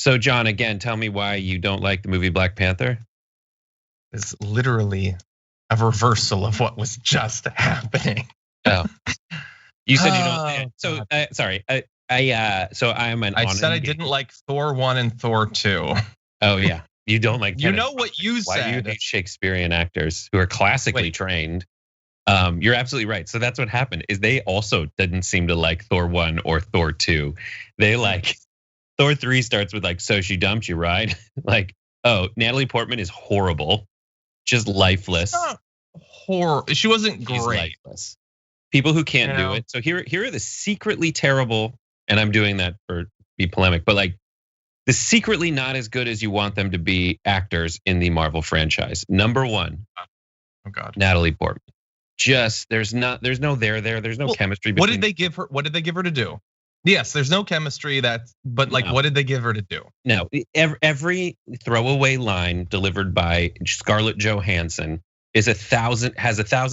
So John, again, tell me why you don't like the movie Black Panther. It's literally a reversal of what was just happening. Oh, you said you don't. So sorry, so I'm an. I said I didn't like Thor 1 and Thor 2. Oh yeah, you don't like. You know what you Why said? do you hate Shakespearean actors who are classically trained? You're absolutely right. So that's what happened. Is they also didn't seem to like Thor 1 or Thor 2. They like Thor 3 starts with like, so she dumped you, right? Like, oh, Natalie Portman is horrible, just lifeless. She wasn't great. She's lifeless. People who can't do it. So here are the secretly terrible, and I'm doing that for be polemic, but like the secretly not as good as you want them to be actors in the Marvel franchise. Number 1, oh God, Natalie Portman. Just there's no chemistry. What did they give her? What did they give her to do? Yes, there's no chemistry. But like, what did they give her to do? No, every throwaway line delivered by Scarlett Johansson has 1,000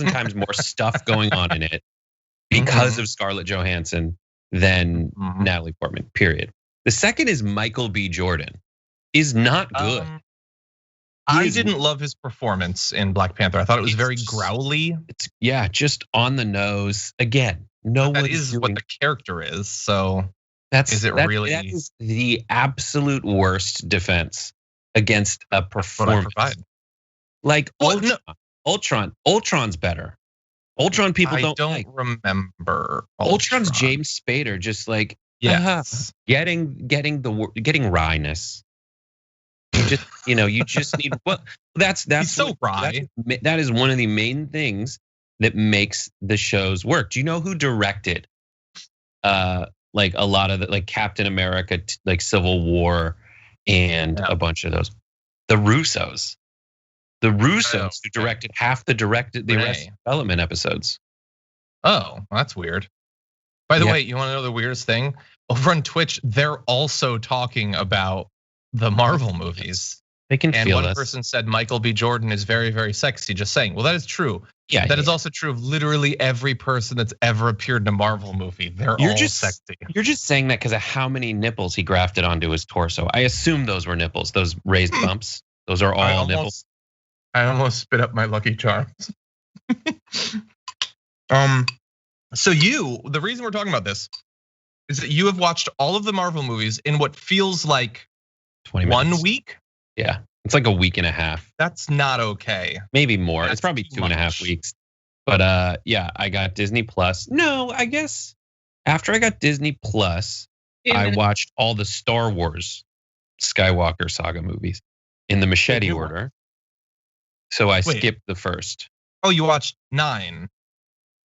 times more stuff going on in it because of Scarlett Johansson than Natalie Portman. Period. The second is Michael B. Jordan is not good. I didn't love his performance in Black Panther. I thought it was very growly. It's just on the nose. Again, that is what the character is. So that is the absolute worst defense against a performance. Like Ultron's better. Ultron people don't remember. Ultron's James Spader, just like getting wryness. You just need that's he's so wry. That is one of the main things that makes the shows work. Do you know who directed like a lot of the like Captain America, like Civil War, and a bunch of those? The Russos. The Russos who directed half the Arrested Development episodes. Oh, that's weird. By the way, you want to know the weirdest thing? Over on Twitch, they're also talking about the Marvel movies. They can feel one person said Michael B. Jordan is very, very sexy. Just saying. Well, that is true. Yeah, that is also true of literally every person that's ever appeared in a Marvel movie. They're all sexy. You're just saying that because of how many nipples he grafted onto his torso. I assume those were nipples. Those raised bumps. Those are all nipples. I almost spit up my Lucky Charms. So the reason we're talking about this is that you have watched all of the Marvel movies in what feels like 20 minutes. 1 week. Yeah, it's like a week and a half. That's not okay. Maybe more. It's probably 2.5 weeks. But yeah, I got Disney Plus. No, I guess after I got Disney Plus, I watched all the Star Wars Skywalker saga movies in the machete order. So I skipped the first. Oh, you watched 9.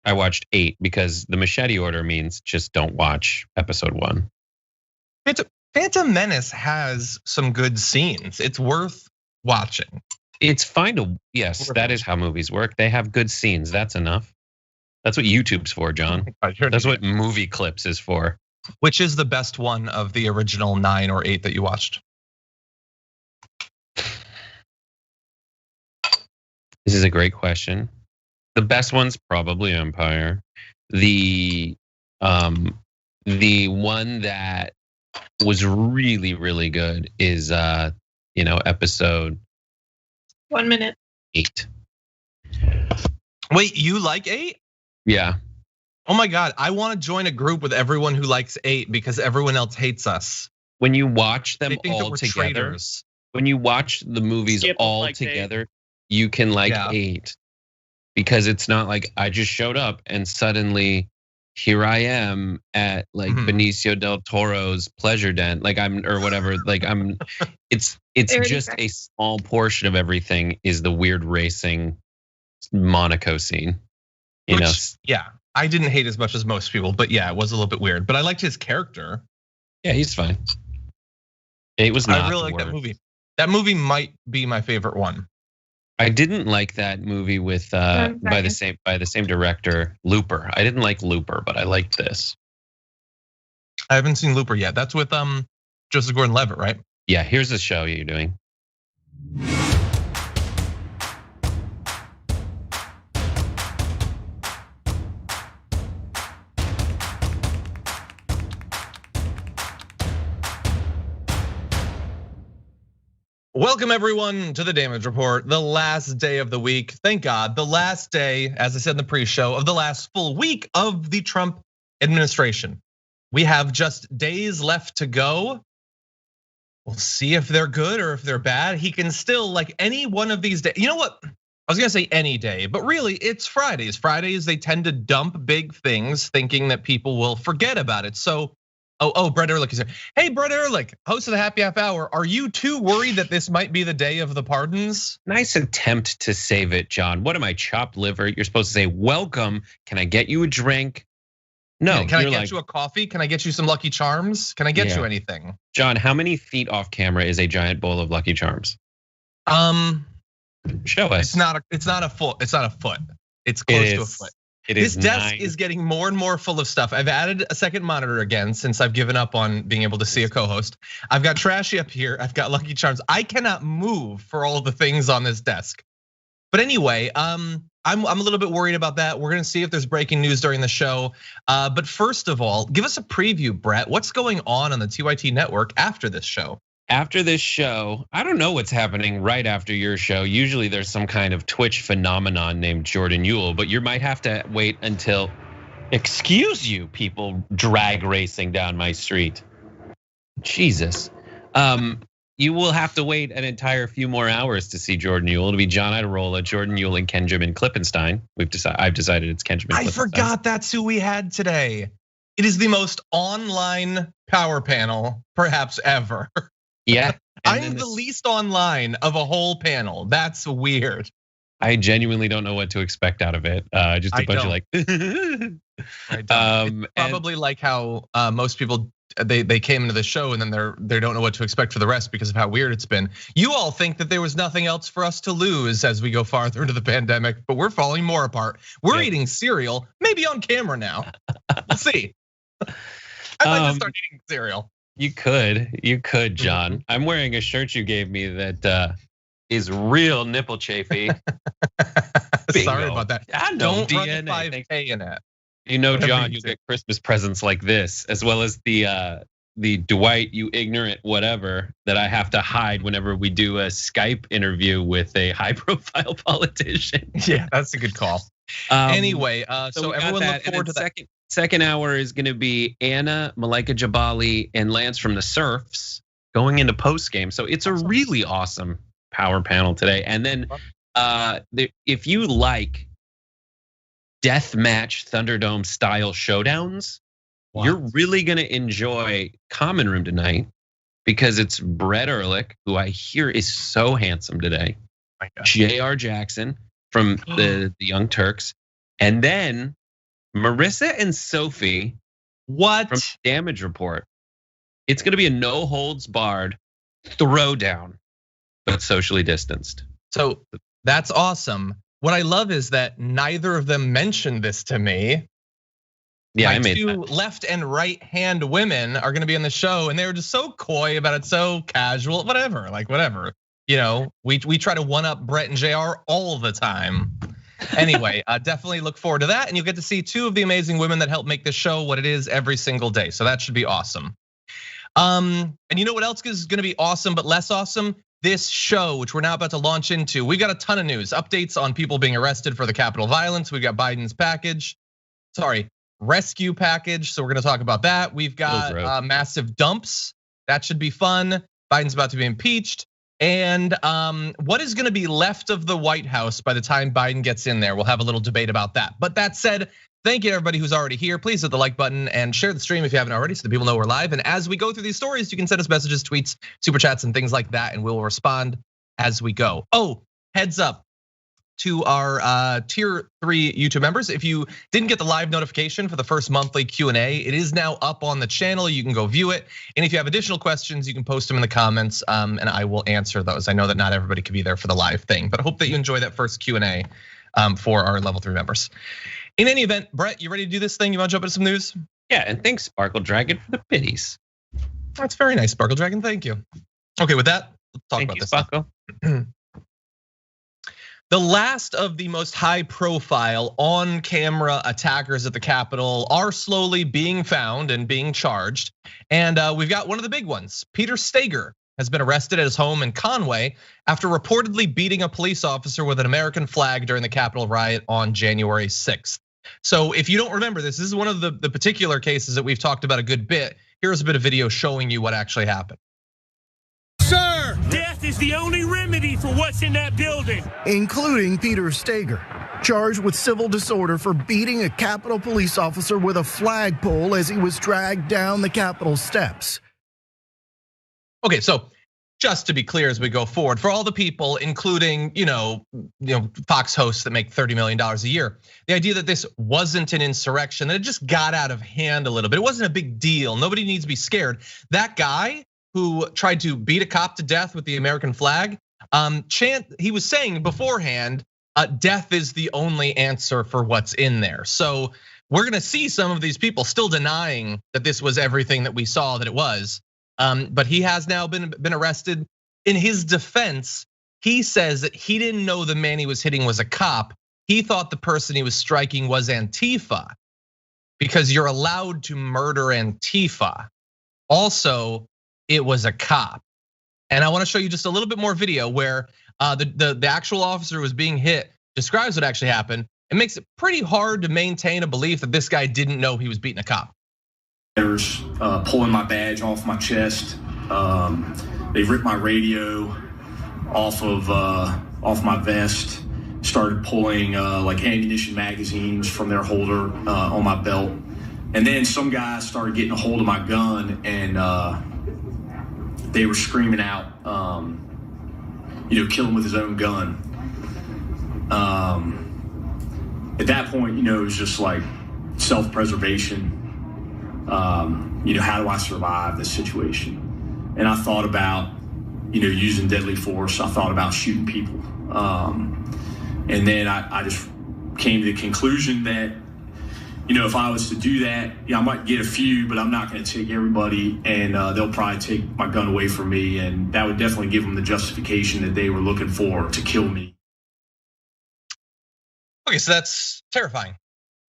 I watched 8 because the machete order means just don't watch episode 1. Phantom Menace has some good scenes. It's worth watching. It's fine to, yes, that is how movies work. They have good scenes, that's enough. That's what YouTube's for, John. That's what movie clips is for. Which is the best one of the original 9 or 8 that you watched? This is a great question. The best one's probably Empire. The one that was really, really good is episode 1 minute. 8. Wait, you like 8? Yeah. Oh my God, I want to join a group with everyone who likes 8 because everyone else hates us. When you watch them all together, traitors. When you watch the movies all together, you can like 8. Because it's not like I just showed up and suddenly here I am at like Benicio del Toro's pleasure den, like it's just a small portion of everything is the weird racing Monaco scene. Yeah, I didn't hate as much as most people, but yeah, it was a little bit weird. But I liked his character. Yeah, he's fine. It was not. I really like that movie. That movie might be my favorite one. I didn't like that movie with by the same director, Looper. I didn't like Looper, but I liked this. I haven't seen Looper yet. That's with Joseph Gordon-Levitt, right? Yeah, here's the show you're doing. Welcome everyone to the Damage Report, the last day of the week. Thank God, the last day, as I said in the pre-show, of the last full week of the Trump administration. We have just days left to go. We'll see if they're good or if they're bad. He can still, like any one of these days, you know what? I was gonna say any day, but really it's Fridays. Fridays, they tend to dump big things thinking that people will forget about it. So, Brett Erlich is here. Hey, Brett Erlich, host of the Happy Half Hour. Are you too worried that this might be the day of the pardons? Nice attempt to save it, John. What am I, chopped liver? You're supposed to say, welcome, can I get you a drink? No, can I get you a coffee? Can I get you some Lucky Charms? Can I get you anything? John, how many feet off camera is a giant bowl of Lucky Charms? Show us. It's not a foot. It's not a foot. It's close to a foot. This desk is getting more and more full of stuff. I've added a second monitor again since I've given up on being able to see a co-host. I've got Trashy up here. I've got Lucky Charms. I cannot move for all the things on this desk. But anyway, I'm a little bit worried about that. We're gonna see if there's breaking news during the show. But first of all, give us a preview, Brett. What's going on the TYT network after this show? After this show, I don't know what's happening right after your show. Usually there's some kind of Twitch phenomenon named Jordan Ewell, but you might have to wait until, excuse you, people drag racing down my street. Jesus. You will have to wait an entire few more hours to see Jordan Ewell. It'll be John Iadarola, Jordan Ewell, and Kenjamin Klippenstein. I've decided it's Kenjamin Klippenstein. I forgot that's who we had today. It is the most online power panel perhaps ever. Yeah. I'm the least online of a whole panel. That's weird. I genuinely don't know what to expect out of it. Just a bunch of like. It's probably like how most people they came into the show and then they don't know what to expect for the rest because of how weird it's been. You all think that there was nothing else for us to lose as we go farther into the pandemic, but we're falling more apart. We're eating cereal, maybe on camera now. We'll see. I might just start eating cereal. You could, John. I'm wearing a shirt you gave me that is real nipple chafy. Sorry about that. I know Don't run DNA. 5K in it. You know, John, you get Christmas presents like this, as well as the Dwight, you ignorant whatever, that I have to hide whenever we do a Skype interview with a high-profile politician. Yeah, that's a good call. Anyway, so everyone look forward to that. Second hour is going to be Anna, Malaika Jabali, and Lance from the Surfs going into post game. So it's a really awesome power panel today. And then if you like deathmatch Thunderdome style showdowns, you're really going to enjoy Common Room tonight because it's Brett Erlich, who I hear is so handsome today. J.R. Jackson from the Young Turks, and then Marissa and Sophie from Damage Report. It's gonna be a no holds barred throwdown, but socially distanced. So that's awesome. What I love is that neither of them mentioned this to me. Yeah, I made two left and right hand women are gonna be on the show, and they were just so coy about it, so casual, whatever, like whatever. You know, we try to one up Brett and JR all the time. Anyway, definitely look forward to that. And you'll get to see two of the amazing women that help make this show what it is every single day. So that should be awesome. And you know what else is gonna be awesome, but less awesome? This show, which we're now about to launch into. We got a ton of news, updates on people being arrested for the Capitol violence. We got Biden's rescue package. So we're gonna talk about that. We've got massive dumps. That should be fun. Biden's about to be impeached. And what is gonna be left of the White House by the time Biden gets in there? We'll have a little debate about that. But that said, thank you to everybody who's already here. Please hit the like button and share the stream if you haven't already so that people know we're live. And as we go through these stories, you can send us messages, tweets, super chats, and things like that, and we will respond as we go. Oh, heads up to our tier 3 YouTube members. If you didn't get the live notification for the first monthly Q&A, it is now up on the channel. You can go view it. And if you have additional questions, you can post them in the comments and I will answer those. I know that not everybody can be there for the live thing, but I hope that you enjoy that first Q&A for our level 3 members. In any event, Brett, you ready to do this thing? You want to jump into some news? Yeah, and thanks Sparkle Dragon for the biddies. That's very nice, Sparkle Dragon, thank you. Okay, with that, let's talk about this. Sparkle. The last of the most high profile on camera attackers at the Capitol are slowly being found and being charged. And we've got one of the big ones, Peter Stager, has been arrested at his home in Conway after reportedly beating a police officer with an American flag during the Capitol riot on January 6th. So if you don't remember this is one of the particular cases that we've talked about a good bit. Here's a bit of video showing you what actually happened. Sir, death is the only remedy for what's in that building. Including Peter Stager, charged with civil disorder for beating a Capitol police officer with a flagpole as he was dragged down the Capitol steps. Okay, so just to be clear as we go forward, for all the people, including Fox hosts that make $30 million a year, the idea that this wasn't an insurrection, that it just got out of hand a little bit, it wasn't a big deal. Nobody needs to be scared. That guy who tried to beat a cop to death with the American flag, he was saying beforehand, death is the only answer for what's in there. So we're gonna see some of these people still denying that this was everything that we saw that it was. But he has now been arrested. In his defense, he says that he didn't know the man he was hitting was a cop. He thought the person he was striking was Antifa, because you're allowed to murder Antifa. Also, it was a cop. And I wanna show you just a little bit more video where the actual officer who was being hit describes what actually happened. It makes it pretty hard to maintain a belief that this guy didn't know he was beating a cop. Pulling my badge off my chest. They ripped my radio off my vest. Started pulling like ammunition magazines from their holder on my belt. And then some guys started getting a hold of my gun, and they were screaming out, kill him with his own gun. At that point, it was just like self-preservation. How do I survive this situation? And I thought about, using deadly force. I thought about shooting people. And then I just came to the conclusion that, if I was to do that, I might get a few, but I'm not going to take everybody, and they'll probably take my gun away from me. And that would definitely give them the justification that they were looking for to kill me. Okay, so that's terrifying.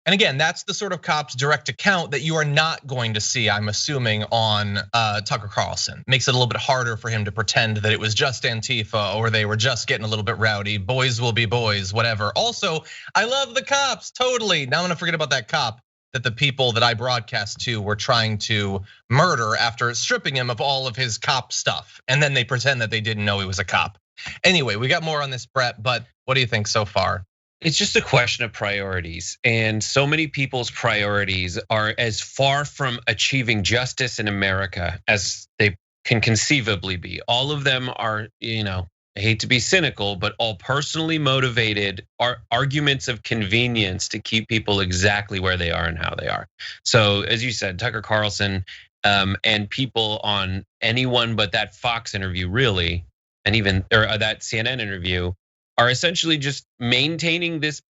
And again, that's the sort of cop's direct account that you are not going to see, I'm assuming, on Tucker Carlson. Makes it a little bit harder for him to pretend that it was just Antifa or they were just getting a little bit rowdy. Boys will be boys, whatever. Also, I love the cops, totally. Now I'm gonna forget about that cop that the people that I broadcast to were trying to murder after stripping him of all of his cop stuff. And then they pretend that they didn't know he was a cop. Anyway, we got more on this, Brett, but what do you think so far? It's just a question of priorities, and so many people's priorities are as far from achieving justice in America as they can conceivably be. All of them are, I hate to be cynical, but all personally motivated are arguments of convenience to keep people exactly where they are and how they are. So as you said, Tucker Carlson and people on anyone but that Fox interview really, and even or that CNN interview, are essentially just maintaining this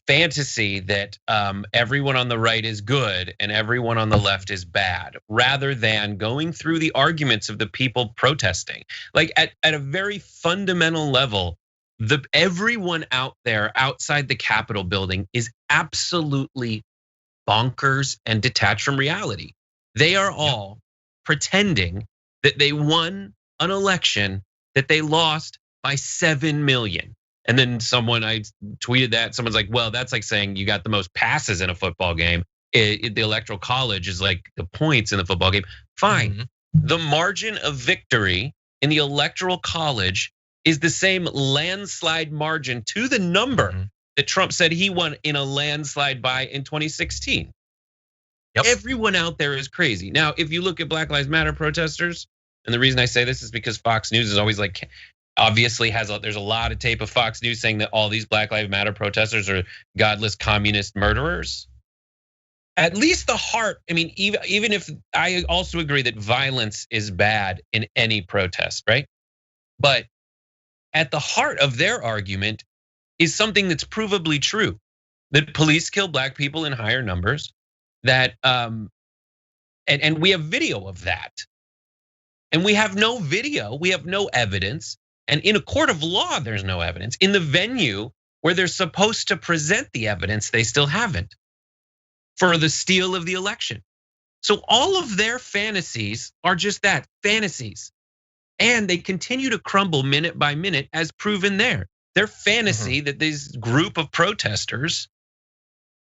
fantasy that everyone on the right is good and everyone on the left is bad, rather than going through the arguments of the people protesting. Like at a very fundamental level, everyone out there outside the Capitol building is absolutely bonkers and detached from reality. They are all pretending that they won an election that they lost by 7 million. And then I tweeted that, someone's like, well, that's like saying you got the most passes in a football game. The Electoral College is like the points in the football game. Fine. Mm-hmm. The margin of victory in the Electoral College is the same landslide margin to the number that Trump said he won in a landslide by in 2016. Yep. Everyone out there is crazy. Now, if you look at Black Lives Matter protesters, and the reason I say this is because Fox News is always like, obviously there's a lot of tape of Fox News saying that all these Black Lives Matter protesters are godless communist murderers. At least the heart, even if I also agree that violence is bad in any protest, right? But at the heart of their argument is something that's provably true, that police kill black people in higher numbers, that and we have video of that. And we have no video, we have no evidence. And in a court of law, there's no evidence. In the venue where they're supposed to present the evidence, they still haven't for the steal of the election. So all of their fantasies are just that, fantasies. And they continue to crumble minute by minute as proven there. Their fantasy that this group of protesters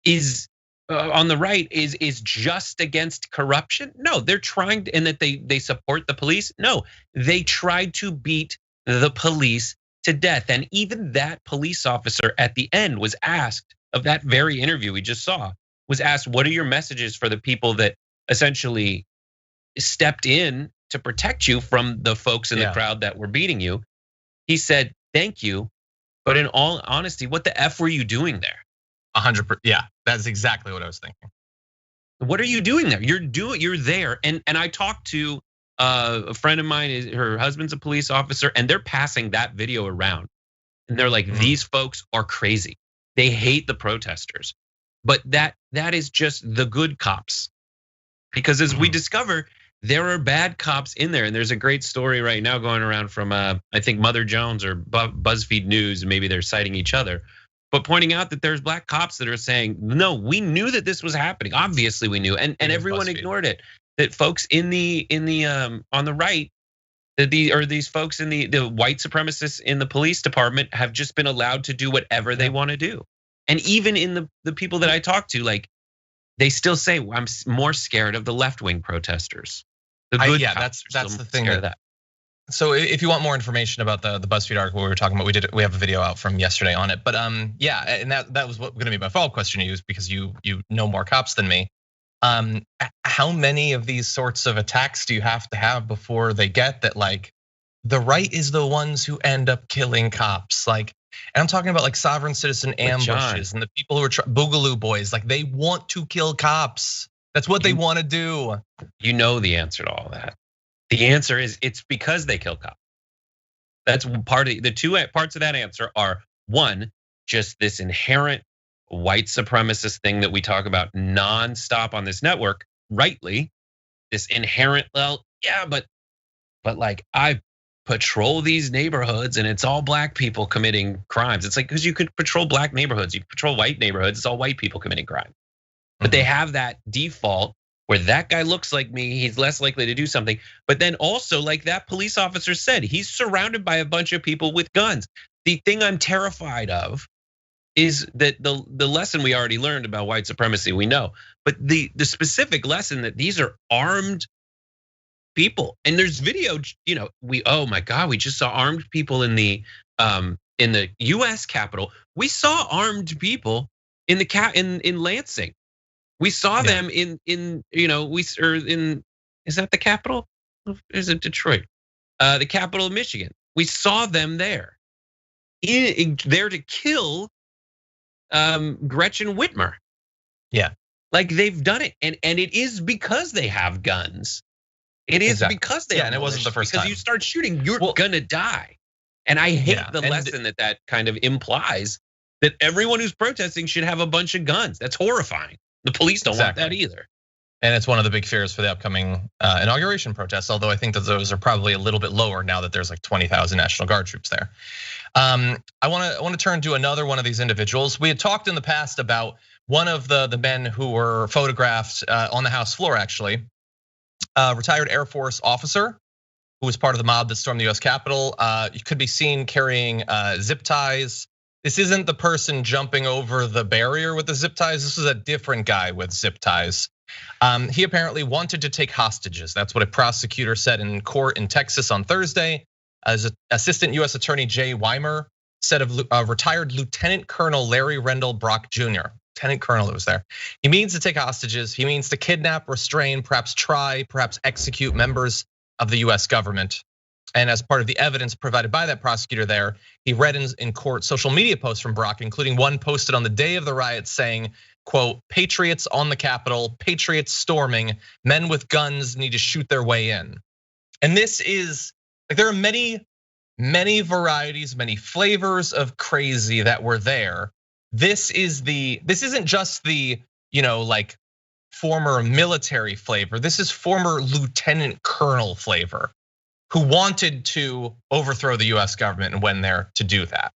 is on the right is just against corruption. No, they're trying to, and that they support the police. No, they tried to beat the police to death. And even that police officer at the end was asked, of that very interview we just saw, was asked, what are your messages for the people that essentially stepped in to protect you from the folks in the crowd that were beating you? He said, thank you. But in all honesty, what the F were you doing there? 100%. Yeah, that's exactly what I was thinking. What are you doing there? You're there. And I talked to a friend of mine, her husband's a police officer, and they're passing that video around. And they're like, these folks are crazy. They hate the protesters. But that is just the good cops. Because as we discover, there are bad cops in there. And there's a great story right now going around from, I think, Mother Jones or BuzzFeed News, maybe they're citing each other, but pointing out that there's black cops that are saying, no, we knew that this was happening. Obviously we knew, and everyone ignored it. That folks in the on the right, these folks in the white supremacists in the police department have just been allowed to do whatever they want to do. And even in the people that I talk to, like, they still say, I'm more scared of the left-wing protesters. The good cops that's the thing. So if you want more information about the BuzzFeed article we were talking about, we have a video out from yesterday on it. But yeah, and that was going to be my follow-up question to you, because you know more cops than me. How many of these sorts of attacks do you have to have before they get that, like, the right is the ones who end up killing cops? Like, and I'm talking about like sovereign citizen ambushes and the people who are Boogaloo boys, like, they want to kill cops. That's what they want to do. You know the answer to all that. The answer is it's because they kill cops. That's part of the two parts of that answer are, one, just this inherent white supremacist thing that we talk about nonstop on this network, rightly, this inherent, well, yeah, but like, I patrol these neighborhoods and it's all black people committing crimes. It's like, because you could patrol black neighborhoods, you patrol white neighborhoods, it's all white people committing crime. But they have that default where that guy looks like me, he's less likely to do something. But then also, like that police officer said, he's surrounded by a bunch of people with guns. The thing I'm terrified of is that the lesson we already learned about white supremacy, we know. But the specific lesson that these are armed people. And there's video, oh my God, we just saw armed people in the US Capitol. We saw armed people in in Lansing. We saw them in is that the Capitol? Is it Detroit? The capital of Michigan. We saw them there, there to kill Gretchen Whitmer. Yeah, like they've done it, and it is because they have guns. It is because they have, and it wasn't the first time. Because you start shooting, you're gonna die. And I hate the lesson that kind of implies that everyone who's protesting should have a bunch of guns. That's horrifying. The police don't want that either. And it's one of the big fears for the upcoming inauguration protests, although I think that those are probably a little bit lower now that there's like 20,000 National Guard troops there. I want to turn to another one of these individuals. We had talked in the past about one of the men who were photographed on the House floor, actually, retired Air Force officer who was part of the mob that stormed the US Capitol. You could be seen carrying zip ties. This isn't the person jumping over the barrier with the zip ties. This is a different guy with zip ties. He apparently wanted to take hostages. That's what a prosecutor said in court in Texas on Thursday. As Assistant US Attorney Jay Weimer said of retired Lieutenant Colonel Larry Rendell Brock Jr., Lieutenant Colonel that was there. He means to take hostages. He means to kidnap, restrain, perhaps try, perhaps execute members of the US government. And as part of the evidence provided by that prosecutor there, he read in court social media posts from Brock, including one posted on the day of the riots saying, quote, "Patriots on the Capitol, patriots storming, men with guns need to shoot their way in." And this is, like, there are many varieties, many flavors of crazy that were there. This isn't just the, like, former military flavor. This is former lieutenant colonel flavor, who wanted to overthrow the US government and went there to do that.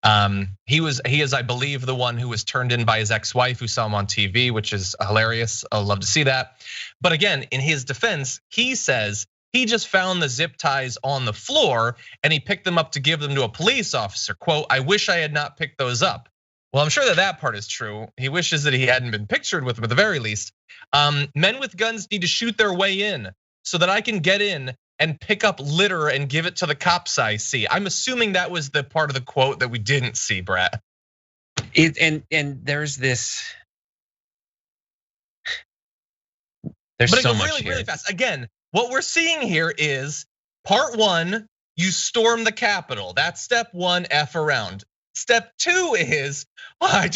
He is, I believe, the one who was turned in by his ex-wife who saw him on TV, which is hilarious. I'd love to see that. But again, in his defense, he says he just found the zip ties on the floor and he picked them up to give them to a police officer. Quote, "I wish I had not picked those up." Well, I'm sure that part is true. He wishes that he hadn't been pictured with them at the very least. Men with guns need to shoot their way in so that I can get in and pick up litter and give it to the cops I see. I'm assuming that was the part of the quote that we didn't see, Brett. And there's this. There's but so much really, here. really fast. Again, what we're seeing here is part one, you storm the Capitol. That's step one, F around. Step two is, I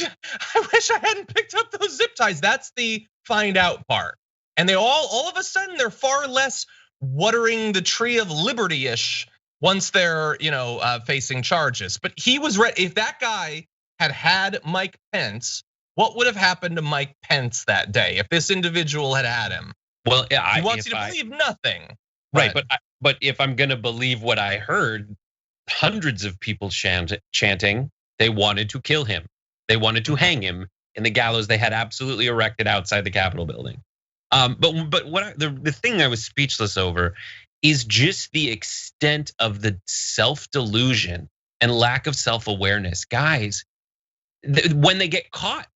wish I hadn't picked up those zip ties. That's the find out part. And they all of a sudden, they're far less watering the tree of liberty-ish once they're facing charges. But he was ready. If that guy had Mike Pence, what would have happened to Mike Pence that day if this individual had him? Well, he wants you to believe nothing. Right, but if I'm gonna believe what I heard, hundreds of people chanting they wanted to kill him. They wanted to hang him in the gallows they had absolutely erected outside the Capitol building. But what the thing I was speechless over is just the extent of the self-delusion and lack of self-awareness. Guys, when they get caught,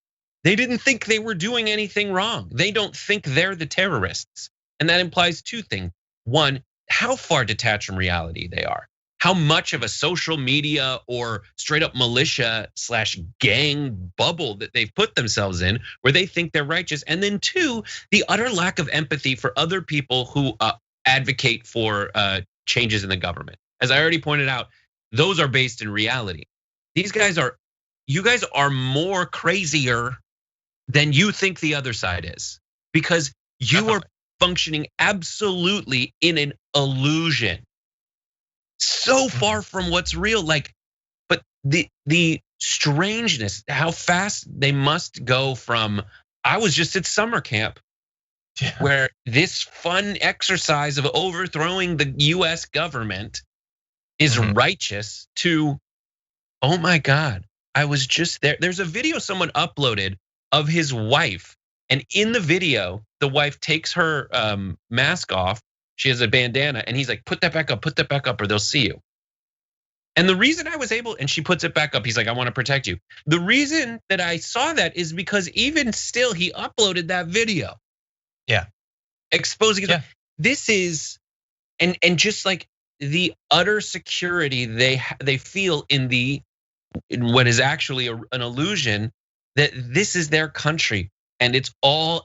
they didn't think they were doing anything wrong. They don't think they're the terrorists. And that implies two things. One, how far detached from reality they are. How much of a social media or straight up militia / gang bubble that they've put themselves in where they think they're righteous. And then two, the utter lack of empathy for other people who advocate for changes in the government. As I already pointed out, those are based in reality. You guys are more crazier than you think the other side is, because you are functioning absolutely in an illusion. So far from what's real, but the strangeness, how fast they must go from, I was just at summer camp, where this fun exercise of overthrowing the US government is righteous, to, oh my God, I was just there. There's a video someone uploaded of his wife, and in the video, the wife takes her mask off. She has a bandana, and he's like, put that back up, or they'll see you. And the reason I was able, and she puts it back up, he's like, I want to protect you. The reason that I saw that is because even still, he uploaded that video. Yeah. Exposing this is, and just like the utter security they feel in what is actually an illusion that this is their country. And it's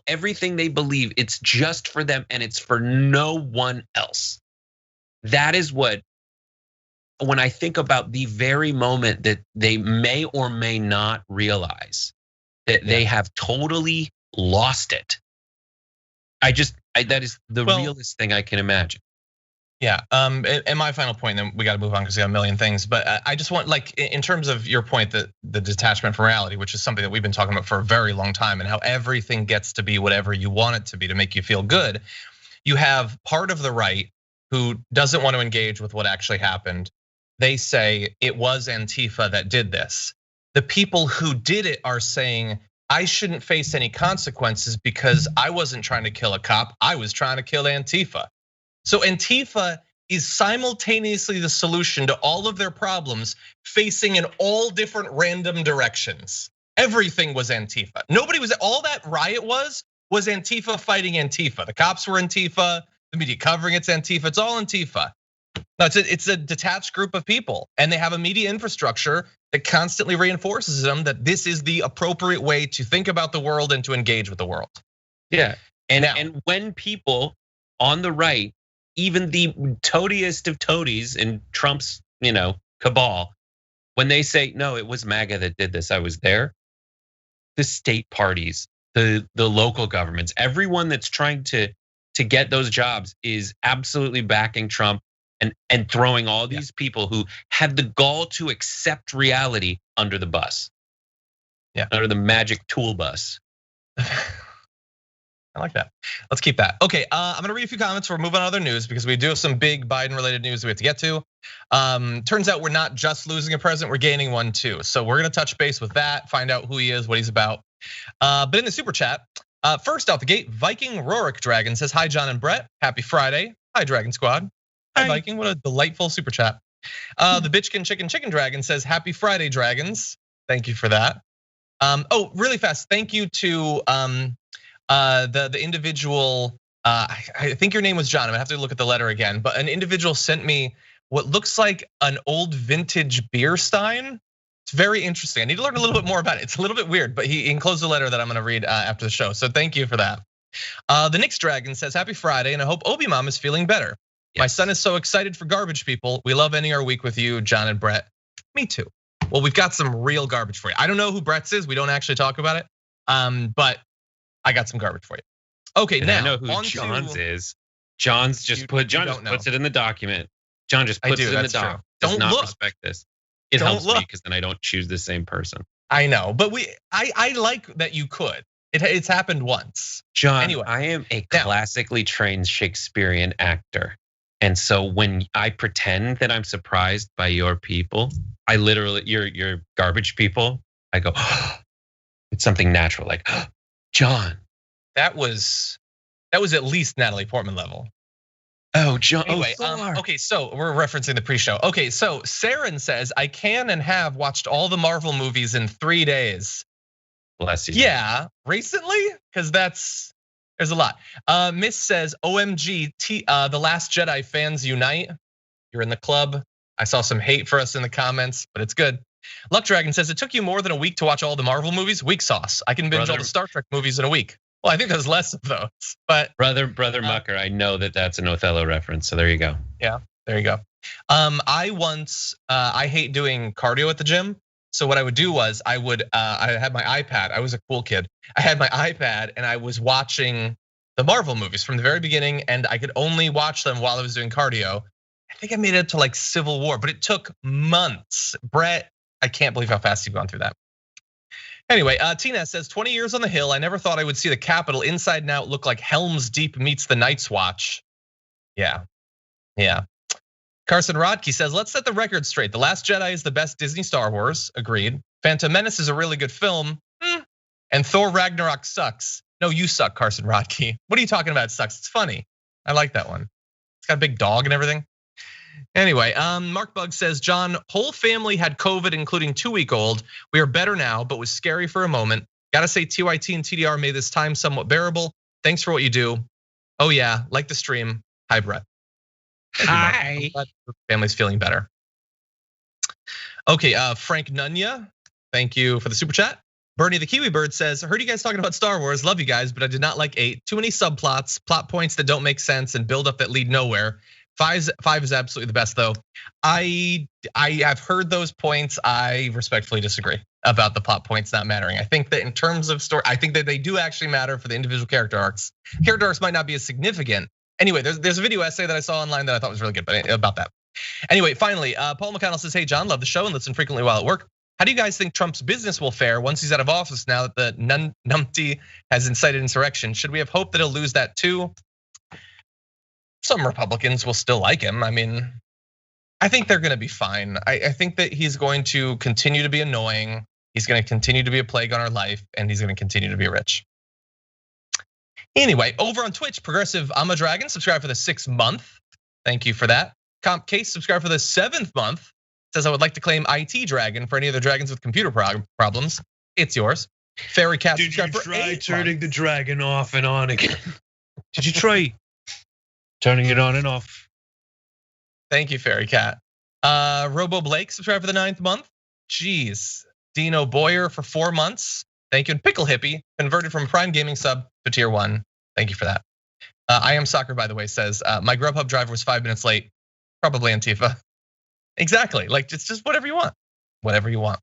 everything they believe, it's just for them and it's for no one else. That is what, when I think about the very moment that they may or may not realize that they have totally lost it. That is the realest thing I can imagine. Yeah, and my final point, then we got to move on because we got a million things. But I just want, in terms of your point, that the detachment from reality, which is something that we've been talking about for a very long time, and how everything gets to be whatever you want it to be to make you feel good. You have part of the right who doesn't want to engage with what actually happened. They say it was Antifa that did this. The people who did it are saying, I shouldn't face any consequences because I wasn't trying to kill a cop, I was trying to kill Antifa. So Antifa is simultaneously the solution to all of their problems, facing in all different random directions. Everything was Antifa. All that riot was Antifa fighting Antifa. The cops were Antifa, the media covering it's Antifa, it's all Antifa. No, it's a detached group of people, and they have a media infrastructure that constantly reinforces them that this is the appropriate way to think about the world and to engage with the world. Yeah, and when people on the right, even the toadiest of toadies in Trump's, cabal, when they say, no, it was MAGA that did this, I was there. The state parties, the local governments, everyone that's trying to get those jobs is absolutely backing Trump and throwing all these people who had the gall to accept reality under the bus. Yeah, under the magic tool bus. I like that. Let's keep that. Okay, I'm gonna read a few comments. We're moving on to other news because we do have some big Biden-related news we have to get to. Turns out we're not just losing a president, we're gaining one too. So we're gonna touch base with that, find out who he is, what he's about. But in the super chat, first out the gate, Viking Rorik Dragon says, hi, John and Brett. Happy Friday. Hi, Dragon Squad. Hi, Viking. What a delightful super chat. The Bitchkin Chicken Dragon says, happy Friday, Dragons. Thank you for that. Oh, really fast. Thank you to the individual. I think your name was John. I'm gonna have to look at the letter again. But an individual sent me what looks like an old vintage beer stein. It's very interesting. I need to learn a little bit more about it. It's a little bit weird, but he enclosed a letter that I'm gonna read after the show. So thank you for that. The Knicks Dragon says, happy Friday, and I hope Obi Mom is feeling better. Yes. My son is so excited for Garbage People. We love ending our week with you, John and Brett. Me too. Well, we've got some real garbage for you. I don't know who Brett's is. We don't actually talk about it. But I got some garbage for you. Okay, now I know who John's is. John's just puts it in the document. John just puts it in the doc. Does not respect this. It helps me because then I don't choose the same person. I know, but I like that you could. It's happened once. John, anyway, I am a classically trained Shakespearean actor. And so when I pretend that I'm surprised by your people, I literally, your garbage people, I go, it's something natural, like, John. That was at least Natalie Portman level. Oh, John. Anyway, okay, so we're referencing the pre-show. Okay, so Saren says, I can and have watched all the Marvel movies in 3 days. Bless you. Yeah, recently? Because there's a lot. Miss says, OMG, The Last Jedi fans unite. You're in the club. I saw some hate for us in the comments, but it's good. Luck Dragon says, it took you more than a week to watch all the Marvel movies? Weak sauce. I can binge all the Star Trek movies in a week. Well, I think there's less of those, but. Brother Mucker, I know that that's an Othello reference, so there you go. Yeah, there you go. I hate doing cardio at the gym. So what I would do was I had my iPad. I was a cool kid. I had my iPad and I was watching the Marvel movies from the very beginning, and I could only watch them while I was doing cardio. I think I made it to like Civil War, but it took months. Brett, I can't believe how fast you've gone through that. Anyway, Tina says, 20 years on the Hill. I never thought I would see the Capitol inside and out look like Helm's Deep meets the Night's Watch. Yeah. Carson Rodkey says, let's set the record straight. The Last Jedi is the best Disney Star Wars. Agreed. Phantom Menace is a really good film. And Thor Ragnarok sucks. No, you suck, Carson Rodkey. What are you talking about? It sucks. It's funny. I like that one. It's got a big dog and everything. Anyway, Mark Bug says, John, whole family had COVID, including 2-week-old. We are better now, but was scary for a moment. Gotta say, TYT and TDR made this time somewhat bearable. Thanks for what you do. Oh yeah, like the stream. Hi, Brett. Hi. Family's feeling better. Okay, Frank Nunya, thank you for the super chat. Bernie the Kiwi Bird says, heard you guys talking about Star Wars, love you guys, but I did not like 8. Too many subplots, plot points that don't make sense, and build up that lead nowhere. 5 is absolutely the best though. I have heard those points. I respectfully disagree about the plot points not mattering. I think that in terms of story, I think that they do actually matter for the individual character arcs. Character arcs might not be as significant. Anyway, there's a video essay that I saw online that I thought was really good, but about that. Anyway, finally, Paul McConnell says, hey John, love the show and listen frequently while at work. How do you guys think Trump's business will fare once he's out of office now that the numpty has incited insurrection? Should we have hope that he'll lose that too? Some Republicans will still like him. I mean, I think they're gonna be fine. I think that he's going to continue to be annoying. He's gonna continue to be a plague on our life, and he's gonna continue to be rich. Anyway, over on Twitch, Progressive I'm a Dragon, subscribe for the 6th month. Thank you for that. Comp Case, subscribe for the 7th month. Says I would like to claim IT Dragon for any other dragons with computer problems. It's yours. Fairy Cat, subscribe for 8 months. Did you try turning the dragon off and on again? Did you try turning it on and off? Thank you, Fairy Cat. Robo Blake, subscribe for the 9th month. Jeez. Dino Boyer for 4 months. Thank you. And Pickle Hippie, converted from Prime Gaming sub to tier 1. Thank you for that. I Am Soccer, by the way, says, my Grubhub driver was 5 minutes late. Probably Antifa. Exactly, like it's just whatever you want. Whatever you want.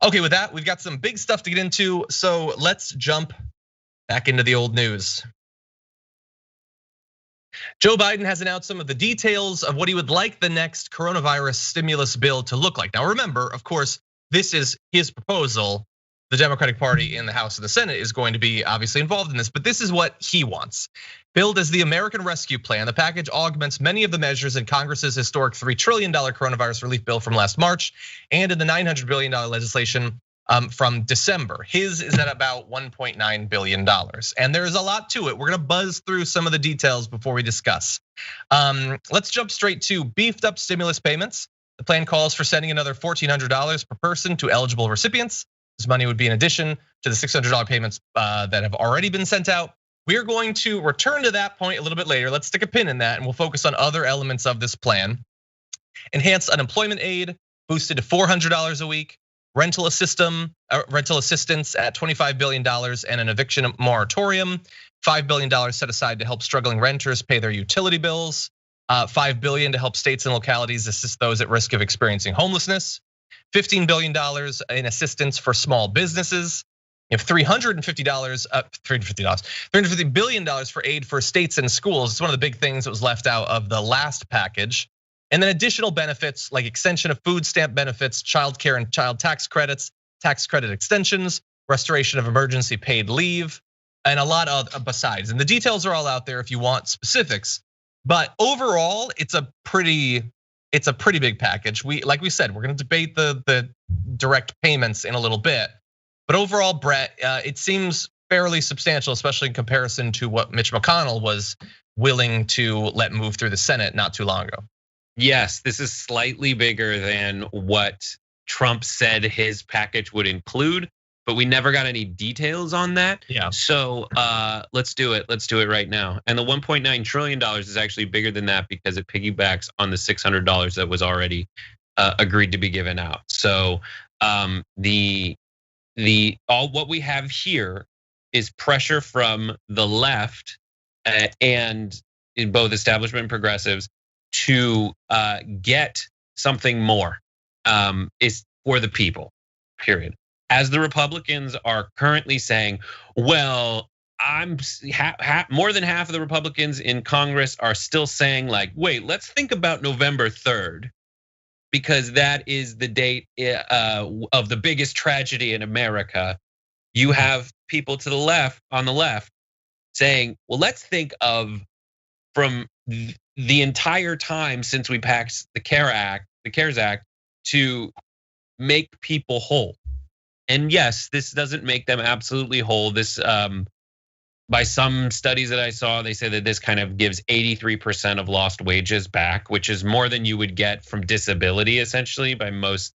Okay, with that, we've got some big stuff to get into. So let's jump back into the old news. Joe Biden has announced some of the details of what he would like the next coronavirus stimulus bill to look like. Now remember, of course, this is his proposal. the Democratic Party in the House and the Senate is going to be obviously involved in this, but this is what he wants. Billed as the American Rescue Plan, the package augments many of the measures in Congress's historic $3 trillion coronavirus relief bill from last March and in the $900 billion legislation from December. His is at about $1.9 billion. And there's a lot to it. We're gonna buzz through some of the details before we discuss. Let's jump straight to beefed up stimulus payments. The plan calls for sending another $1,400 per person to eligible recipients. This money would be in addition to the $600 payments that have already been sent out. We are going to return to that point a little bit later. Let's stick a pin in that and we'll focus on other elements of this plan. Enhanced unemployment aid boosted to $400 a week. Rental assistance at $25 billion and an eviction moratorium. $5 billion set aside to help struggling renters pay their utility bills. $5 billion to help states and localities assist those at risk of experiencing homelessness. $15 billion in assistance for small businesses. You have $350 billion for aid for states and schools. It's one of the big things that was left out of the last package. And then additional benefits like extension of food stamp benefits, child care and child tax credits, tax credit extensions, restoration of emergency paid leave, and a lot of besides. And the details are all out there if you want specifics. But overall, it's a pretty big package. Like we said, we're gonna debate the direct payments in a little bit. But overall, Brett, it seems fairly substantial, especially in comparison to what Mitch McConnell was willing to let move through the Senate not too long ago. Yes, this is slightly bigger than what Trump said his package would include, but we never got any details on that. Yeah. So let's do it. Let's do it right now. And the $1.9 trillion is actually bigger than that because it piggybacks on the $600 that was already agreed to be given out. So what we have here is pressure from the left and in both establishment and progressives to get something more is for the people, period. As the Republicans are currently saying, well, more than half of the Republicans in Congress are still saying like, wait, let's think about November 3rd. Because that is the date of the biggest tragedy in America. You have people to the left, on the left, saying, well, let's think of from the entire time since we passed the CARES Act to make people whole. And yes, this doesn't make them absolutely whole. This, by some studies that I saw, they say that this kind of gives 83% of lost wages back, which is more than you would get from disability, essentially, by most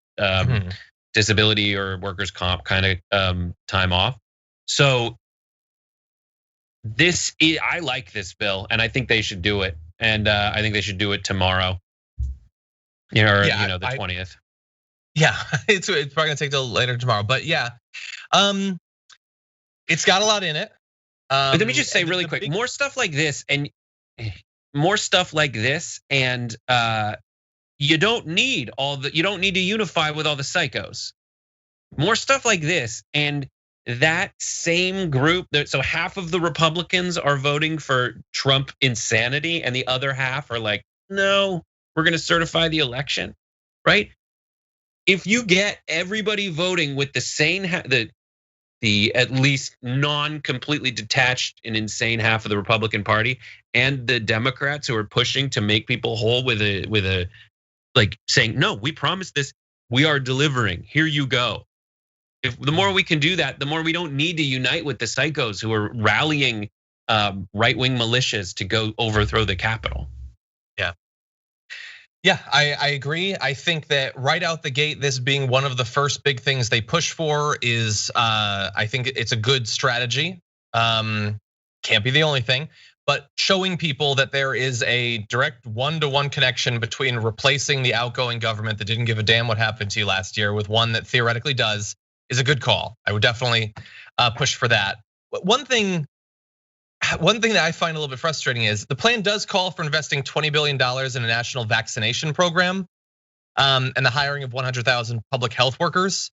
disability or workers' comp kind of time off. So I like this bill, and I think they should do it. And I think they should do it tomorrow, the 20th. Yeah, it's probably gonna take till later tomorrow, but yeah, it's got a lot in it. But let me just say really quick, more stuff like this, and you don't need to unify with all the psychos. More stuff like this, and that same group, so half of the Republicans are voting for Trump insanity, and the other half are like, no, we're gonna certify the election, right? If you get everybody voting with the same, the at least non-completely detached and insane half of the Republican Party, and the Democrats who are pushing to make people whole with a like saying, no, we promised this, we are delivering, here you go. If the more we can do that, the more we don't need to unite with the psychos who are rallying right-wing militias to go overthrow the Capitol. Yeah, I agree. I think that right out the gate, this being one of the first big things they push for is, I think it's a good strategy. Can't be the only thing, but showing people that there is a direct one-to-one connection between replacing the outgoing government that didn't give a damn what happened to you last year with one that theoretically does is a good call. I would definitely push for that. One thing that I find a little bit frustrating is the plan does call for investing $20 billion in a national vaccination program and the hiring of 100,000 public health workers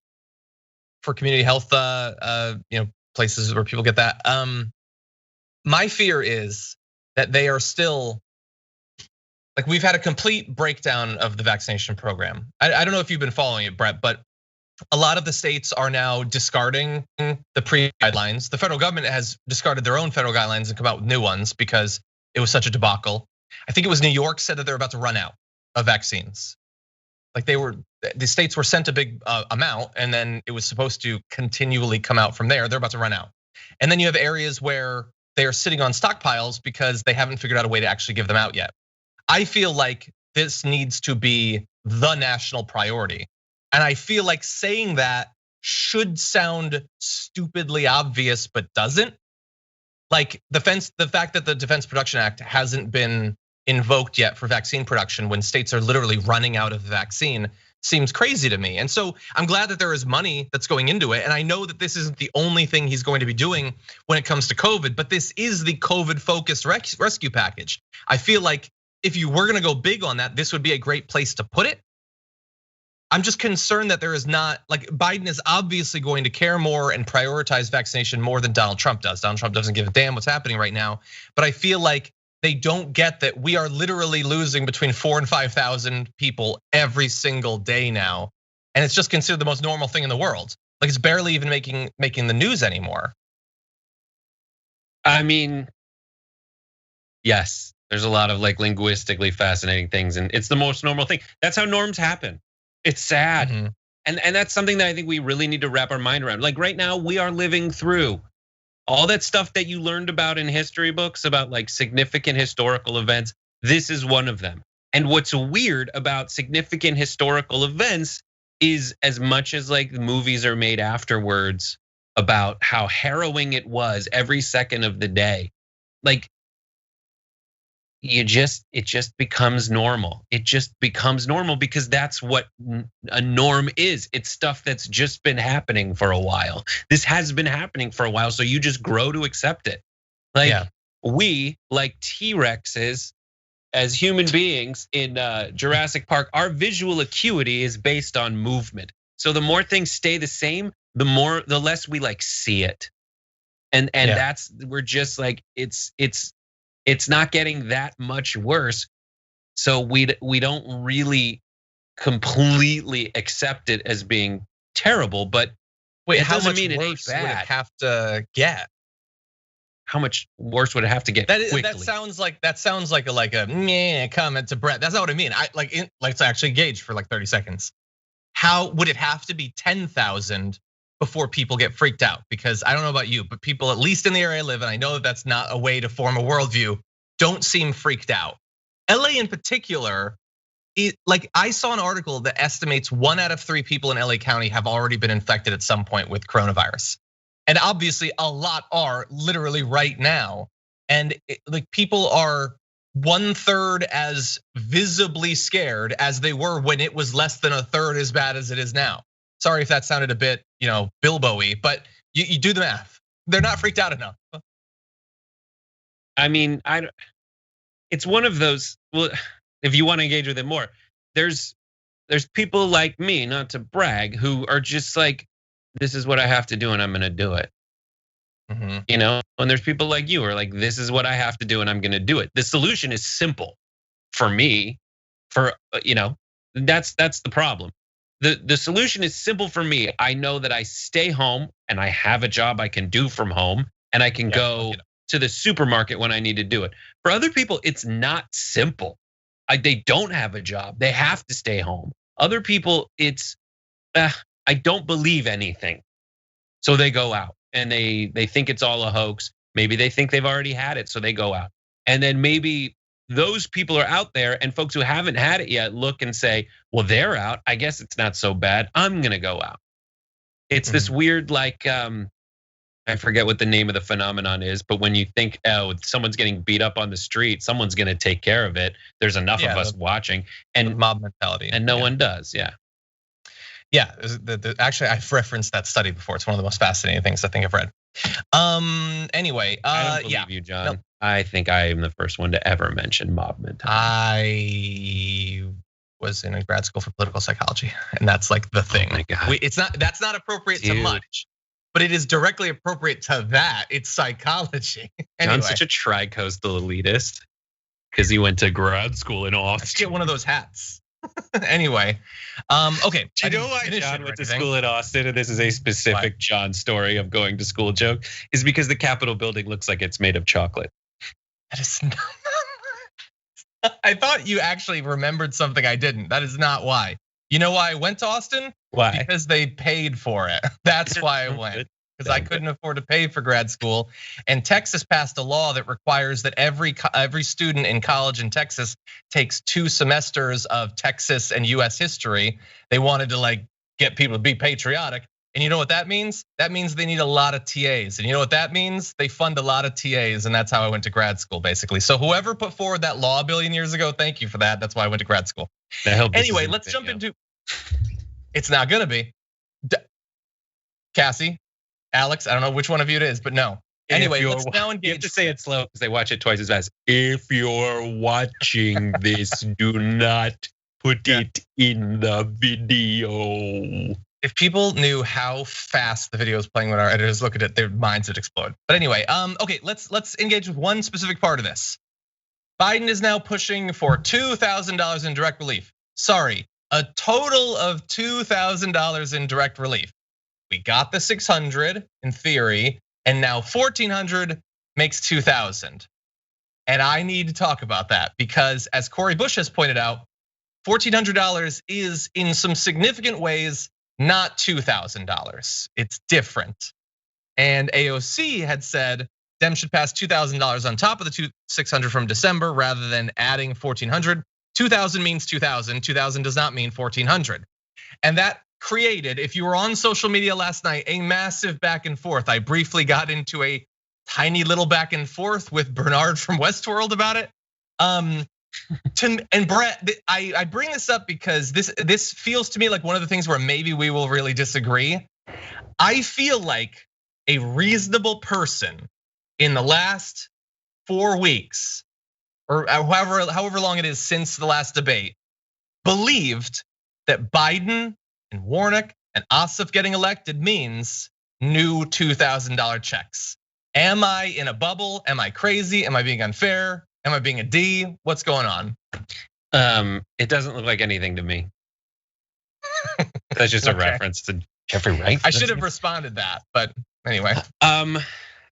for community health, places where people get that. My fear is that they are still, like, we've had a complete breakdown of the vaccination program. I don't know if you've been following it, Brett, but a lot of the states are now discarding the pre-guidelines. The federal government has discarded their own federal guidelines and come out with new ones because it was such a debacle. I think it was New York said that they're about to run out of vaccines. Like the states were sent a big amount, and then it was supposed to continually come out from there. They're about to run out. And then you have areas where they are sitting on stockpiles because they haven't figured out a way to actually give them out yet. I feel like this needs to be the national priority. And I feel like saying that should sound stupidly obvious, but doesn't. Like the fact that the Defense Production Act hasn't been invoked yet for vaccine production when states are literally running out of vaccine seems crazy to me. And so I'm glad that there is money that's going into it. And I know that this isn't the only thing he's going to be doing when it comes to COVID, but this is the COVID focused rescue package. I feel like if you were gonna go big on that, this would be a great place to put it. I'm just concerned that there is not, like Biden is obviously going to care more and prioritize vaccination more than Donald Trump does. Donald Trump doesn't give a damn what's happening right now. But I feel like they don't get that we are literally losing between 4,000 and 5,000 people every single day now. And it's just considered the most normal thing in the world. Like it's barely even making the news anymore. I mean, yes, there's a lot of like linguistically fascinating things, and it's the most normal thing. That's how norms happen. It's sad. Mm-hmm. And that's something that I think we really need to wrap our mind around. Like right now, we are living through all that stuff that you learned about in history books about like significant historical events. This is one of them. And what's weird about significant historical events is as much as like the movies are made afterwards about how harrowing it was every second of the day, like it just becomes normal. It just becomes normal because that's what a norm is. It's stuff that's just been happening for a while. This has been happening for a while, so you just grow to accept it. Like we, like T-Rexes, as human beings in Jurassic Park, our visual acuity is based on movement. So the more things stay the same, the less we like see it. And that's, we're just like, it's not getting that much worse, so we don't really completely accept it as being terrible. But wait, how much worse would it have to get? How much worse would it have to get? That sounds like a meh comment to Brett. That's not what I mean. Let's actually gauge for like 30 seconds. How would it have to be 10,000 before people get freaked out? Because I don't know about you, but people, at least in the area I live in, I know that that's not a way to form a worldview, don't seem freaked out. LA in particular, like I saw an article that estimates 1 out of 3 people in LA County have already been infected at some point with coronavirus. And obviously a lot are literally right now. And like people are 1/3 as visibly scared as they were when it was less than 1/3 as bad as it is now. Sorry if that sounded a bit, Bilbo-y, but you do the math. They're not freaked out enough. I mean, it's one of those, well, if you want to engage with it more, there's people like me, not to brag, who are just like, this is what I have to do and I'm gonna do it. Mm-hmm. And there's people like you who are like, this is what I have to do and I'm gonna do it. The solution is simple for me, that's the problem. The solution is simple for me. I know that I stay home and I have a job I can do from home and I can go to the supermarket when I need to do it. For other people, it's not simple. They don't have a job. They have to stay home. Other people, it's, I don't believe anything. So they go out and they think it's all a hoax. Maybe they think they've already had it, so they go out. And then maybe those people are out there and folks who haven't had it yet look and say, well, they're out. I guess it's not so bad. I'm gonna go out. It's this weird, like, I forget what the name of the phenomenon is, but when you think, oh, someone's getting beat up on the street, someone's gonna take care of it. There's enough of us watching, and mob mentality, and no one does. Yeah, actually, I've referenced that study before. It's one of the most fascinating things I think I've read. Anyway, I don't believe you, John. No. I think I am the first one to ever mention mob mentality. I was in a grad school for political psychology, and that's like the thing. Oh my God. That's not appropriate to much, but it is directly appropriate to that. It's psychology. Anyway. John's such a tri-coastal elitist because he went to grad school in Austin. Let's get one of those hats. Anyway, okay. Do you know why John went to school in Austin? And this is a specific John story of going to school joke, is because the Capitol building looks like it's made of chocolate. That is not. I thought you actually remembered something I didn't. That is not why. You know why I went to Austin? Why? Because they paid for it. That's why I went. Because I couldn't afford to pay for grad school. And Texas passed a law that requires that every student in college in Texas takes 2 semesters of Texas and US history. They wanted to get people to be patriotic. And you know what that means? That means they need a lot of TAs. And you know what that means? They fund a lot of TAs, and that's how I went to grad school, basically. So whoever put forward that law a billion years ago, thank you for that. That's why I went to grad school. Anyway, let's jump into, it's not gonna be. Cassie, Alex, I don't know which one of you it is, but no. Anyway, let's now engage. You have to say it slow because they watch it twice as fast. If you're watching this, do not put it in the video. If people knew how fast the video is playing when our editors look at it, their minds would explode. But anyway, okay, let's engage with one specific part of this. Biden is now pushing for $2,000 in direct relief. Sorry, a total of $2,000 in direct relief. We got the 600 in theory, and now 1,400 makes 2,000. And I need to talk about that because, as Cori Bush has pointed out, $1,400 is in some significant ways not $2,000. It's different. And AOC had said Dem should pass $2,000 on top of the 600 from December rather than adding 1,400. 2,000 means 2,000. 2,000 does not mean 1,400. And that created, if you were on social media last night, a massive back and forth. I briefly got into a tiny little back and forth with Bernard from Westworld about it. And Brett, I bring this up because this feels to me like one of the things where maybe we will really disagree. I feel like a reasonable person in the last 4 weeks, or however long it is since the last debate, believed that Biden and Warnock and Ossoff getting elected means new $2,000 checks. Am I in a bubble? Am I crazy? Am I being unfair? Am I being a D? What's going on? It doesn't look like anything to me. That's just a reference to Jeffrey Wright. I should have responded that, but anyway.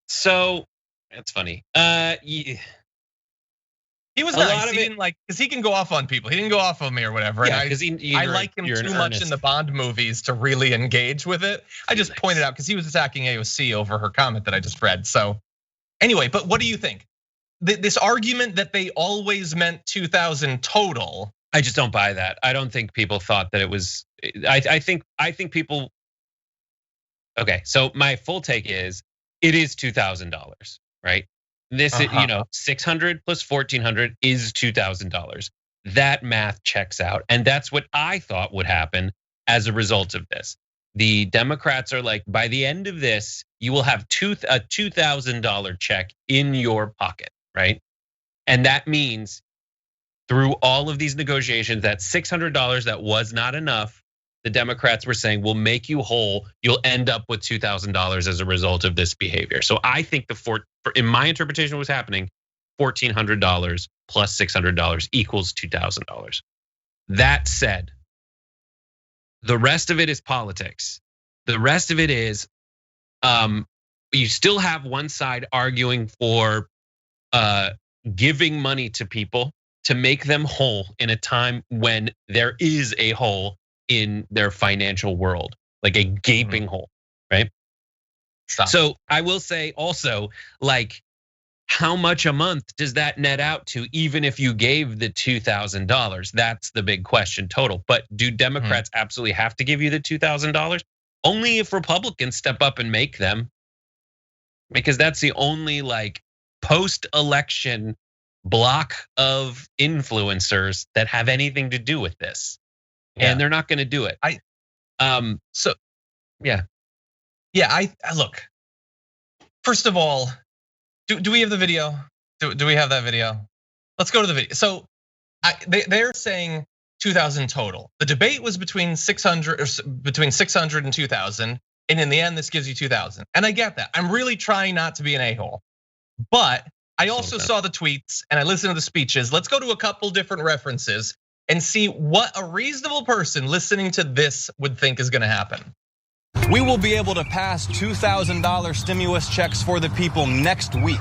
So that's funny. He was nice. He didn't because he can go off on people. He didn't go off on me or whatever. Yeah, because I like him too much in the Bond movies to really engage with it. I just pointed out because he was attacking AOC over her comment that I just read. So anyway, but what do you think? This argument that they always meant 2,000 total. I just don't buy that. I don't think people thought that it was. I think people. Okay, so my full take is it is $2,000, right? This is 600 plus 1,400 is $2,000. That math checks out, and that's what I thought would happen as a result of this. The Democrats are like, by the end of this, you will have a $2,000 check in your pocket, right? And that means through all of these negotiations, that $600 that was not enough, the Democrats were saying, we'll make you whole. You'll end up with $2,000 as a result of this behavior. So I think in my interpretation of what's happening, $1,400 plus $600 equals $2,000. That said, the rest of it is politics. The rest of it is, you still have one side arguing for giving money to people to make them whole in a time when there is a hole in their financial world, like a gaping hole, right? Stop. So I will say also, how much a month does that net out to, even if you gave the $2,000? That's the big question total. But do Democrats absolutely have to give you the $2,000? Only if Republicans step up and make them, because that's the only post-election block of influencers that have anything to do with this. Yeah. And they're not going to do it. I look. First of all, do we have the video? Do we have that video? Let's go to the video. So they're saying 2,000 total. The debate was between 600 and 2,000, and in the end, this gives you 2,000. And I get that. I'm really trying not to be an a-hole, but I also saw the tweets and I listened to the speeches. Let's go to a couple different references. and see what a reasonable person listening to this would think is gonna happen. We will be able to pass $2,000 stimulus checks for the people next week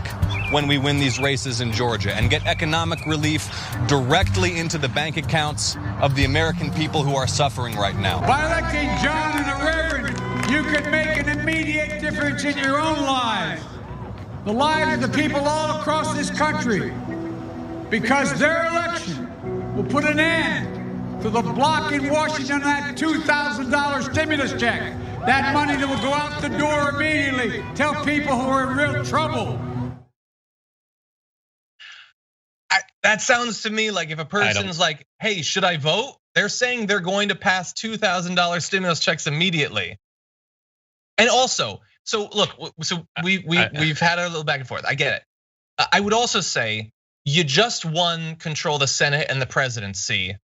when we win these races in Georgia and get economic relief directly into the bank accounts of the American people who are suffering right now. By electing John and the Reverend, you can make an immediate difference in your own lives, the lives of the people all across this country, because their election will put an end to the block in Washington on that $2,000 stimulus check. That money that will go out the door immediately. Tell people who are in real trouble. That sounds to me like if a person's like, hey, should I vote? They're saying they're going to pass $2,000 stimulus checks immediately. And also, so look, so we've had a little back and forth. I get it. I would also say you just won control the Senate and the presidency.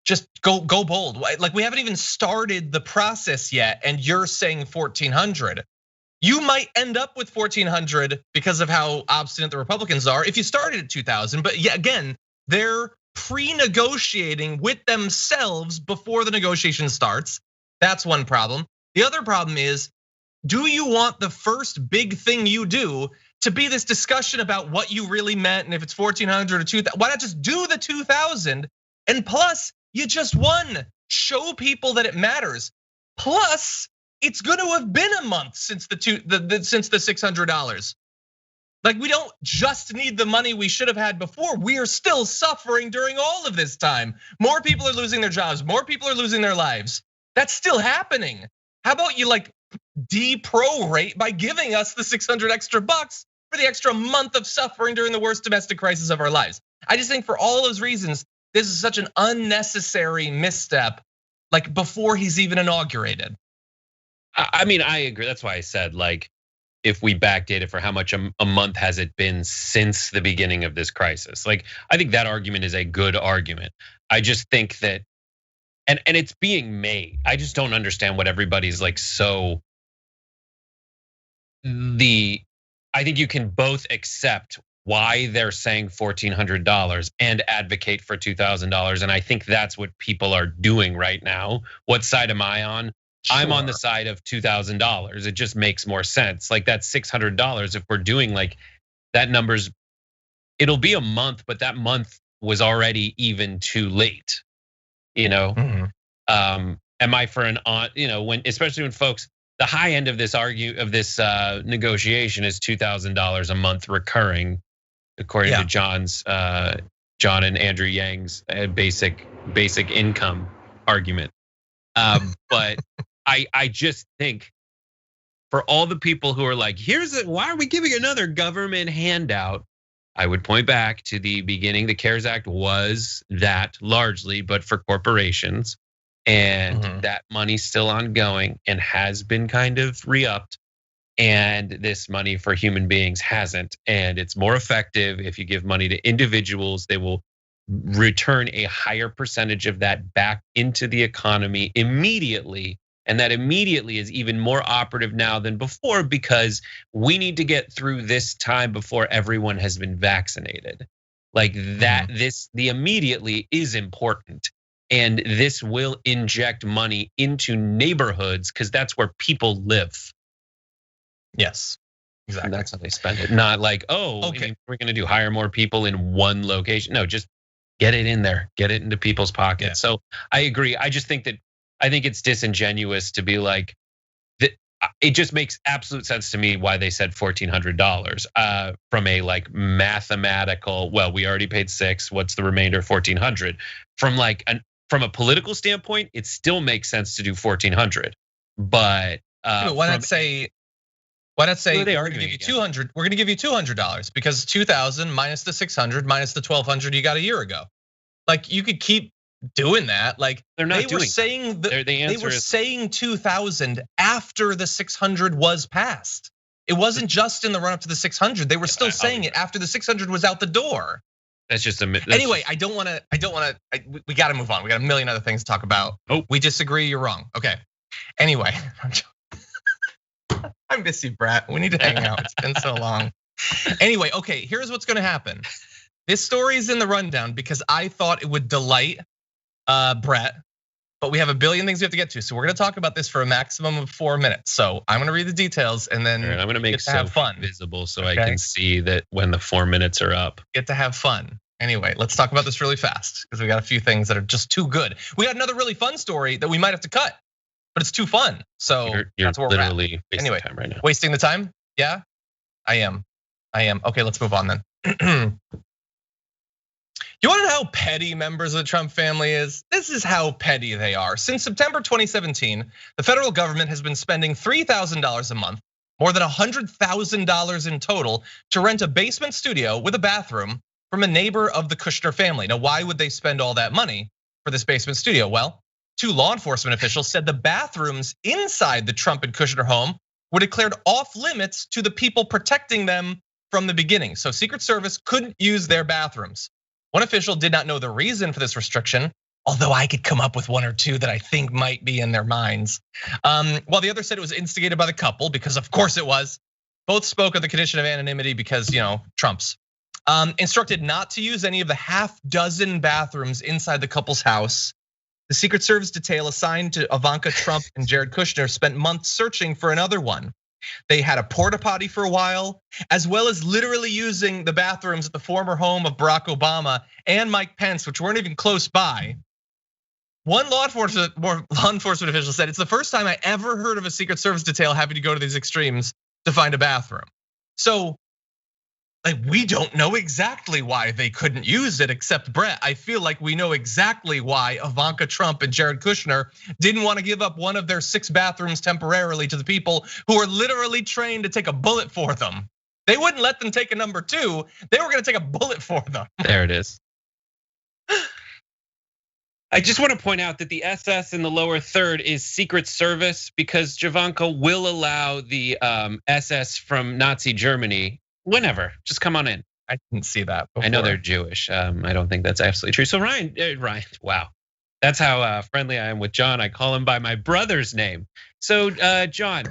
Just go bold. Like we haven't even started the process yet, and you're saying 1,400. You might end up with 1,400 because of how obstinate the Republicans are if you started at 2,000. But yeah, again, they're pre-negotiating with themselves before the negotiation starts. That's one problem. The other problem is, do you want the first big thing you do to be this discussion about what you really meant and if it's 1,400 or 2,000? Why not just do the 2,000? And plus, you just won. Show people that it matters. Plus, it's going to have been a month since the $600. Like we don't just need the money we should have had before. We are still suffering during all of this time. More people are losing their jobs. More people are losing their lives. That's still happening. How about you like de-prorate by giving us the 600 extra bucks for the extra month of suffering during the worst domestic crisis of our lives? I just think for all those reasons, this is such an unnecessary misstep, like before he's even inaugurated. I mean, I agree. That's why I said, like, if we backdate it for how much a month has it been since the beginning of this crisis? Like, I think that argument is a good argument. I just think that, and it's being made. I just don't understand what everybody's like so. I think you can both accept why they're saying $1,400 and advocate for $2,000. And I think that's what people are doing right now. What side am I on? Sure. I'm on the side of $2,000. It just makes more sense. Like that's $600. If we're doing like that numbers, it'll be a month, but that month was already even too late. You know, am I for an on? You know, when especially when folks, the high end of this negotiation is $2,000 a month recurring, according to John and Andrew Yang's basic income argument. But I just think for all the people who are like, why are we giving another government handout? I would point back to the beginning. The CARES Act was that largely, but for corporations. And that money's still ongoing and has been kind of re-upped. And this money for human beings hasn't. And it's more effective if you give money to individuals. They will return a higher percentage of that back into the economy immediately. And that immediately is even more operative now than before because we need to get through this time before everyone has been vaccinated. Like that, the immediately is important. And this will inject money into neighborhoods because that's where people live. Yes, exactly. And that's how they spend it. Not like, okay, we're gonna do hire more people in one location. No, just get it in there, get it into people's pockets. Yeah. So I agree. I just think I think it's disingenuous to be like, it just makes absolute sense to me why they said $1,400 from a like mathematical. Well, we already paid $6,000. What's the remainder? $1,400. From a political standpoint, it still makes sense to do $1,400. But why not say we're gonna give you $200? We're gonna give you $200 because 2,000 minus the 600 minus the 1,200 you got a year ago. Like you could keep doing that. Like they're not they were saying they were saying 2,000 after the 600 was passed. It wasn't just in the run up to the 600. They were still saying it after the 600 was out the door. That's just anyway, I don't want to. We got to move on. We got a million other things to talk about. We disagree. You're wrong. Okay. Anyway, I miss you, Brett. We need to hang out. It's been so long. Anyway, okay. Here's what's going to happen. This story is in the rundown because I thought it would delight Brett, but we have a billion things we have to get to. So we're gonna talk about this for a maximum of 4 minutes. So I'm gonna read the details and then I'm gonna make so have fun visible so I can see that when the 4 minutes are up. Get to have fun. Anyway, let's talk about this really fast because we got a few things that are just too good. We got another really fun story that we might have to cut, but it's too fun. So you're literally wasting time right now. Wasting the time? Yeah, I am. Okay, let's move on then. You want to know how petty members of the Trump family is? This is how petty they are. Since September 2017, the federal government has been spending $3,000 a month, more than $100,000 in total, to rent a basement studio with a bathroom from a neighbor of the Kushner family. Now, why would they spend all that money for this basement studio? Well, 2 law enforcement officials said the bathrooms inside the Trump and Kushner home were declared off limits to the people protecting them from the beginning. So Secret Service couldn't use their bathrooms. One official did not know the reason for this restriction, although I could come up with 1 or 2 that I think might be in their minds. While the other said it was instigated by the couple, because of course it was. Both spoke of the condition of anonymity because, Trump's. Instructed not to use any of the half dozen bathrooms inside the couple's house. The Secret Service detail assigned to Ivanka Trump and Jared Kushner spent months searching for another one. They had a porta potty for a while, as well as literally using the bathrooms at the former home of Barack Obama and Mike Pence, which weren't even close by. One law enforcement official said, it's the first time I ever heard of a Secret Service detail having to go to these extremes to find a bathroom. So, we don't know exactly why they couldn't use it, except Brett. I feel like we know exactly why Ivanka Trump and Jared Kushner didn't want to give up one of their 6 bathrooms temporarily to the people who are literally trained to take a bullet for them. They wouldn't let them take a number 2. They were gonna take a bullet for them. There it is. I just want to point out that the SS in the lower third is Secret Service because Ivanka will allow the SS from Nazi Germany whenever, just come on in. I didn't see that before. I know they're Jewish. I don't think that's absolutely true. So Ryan, wow. That's how friendly I am with John. I call him by my brother's name. So John,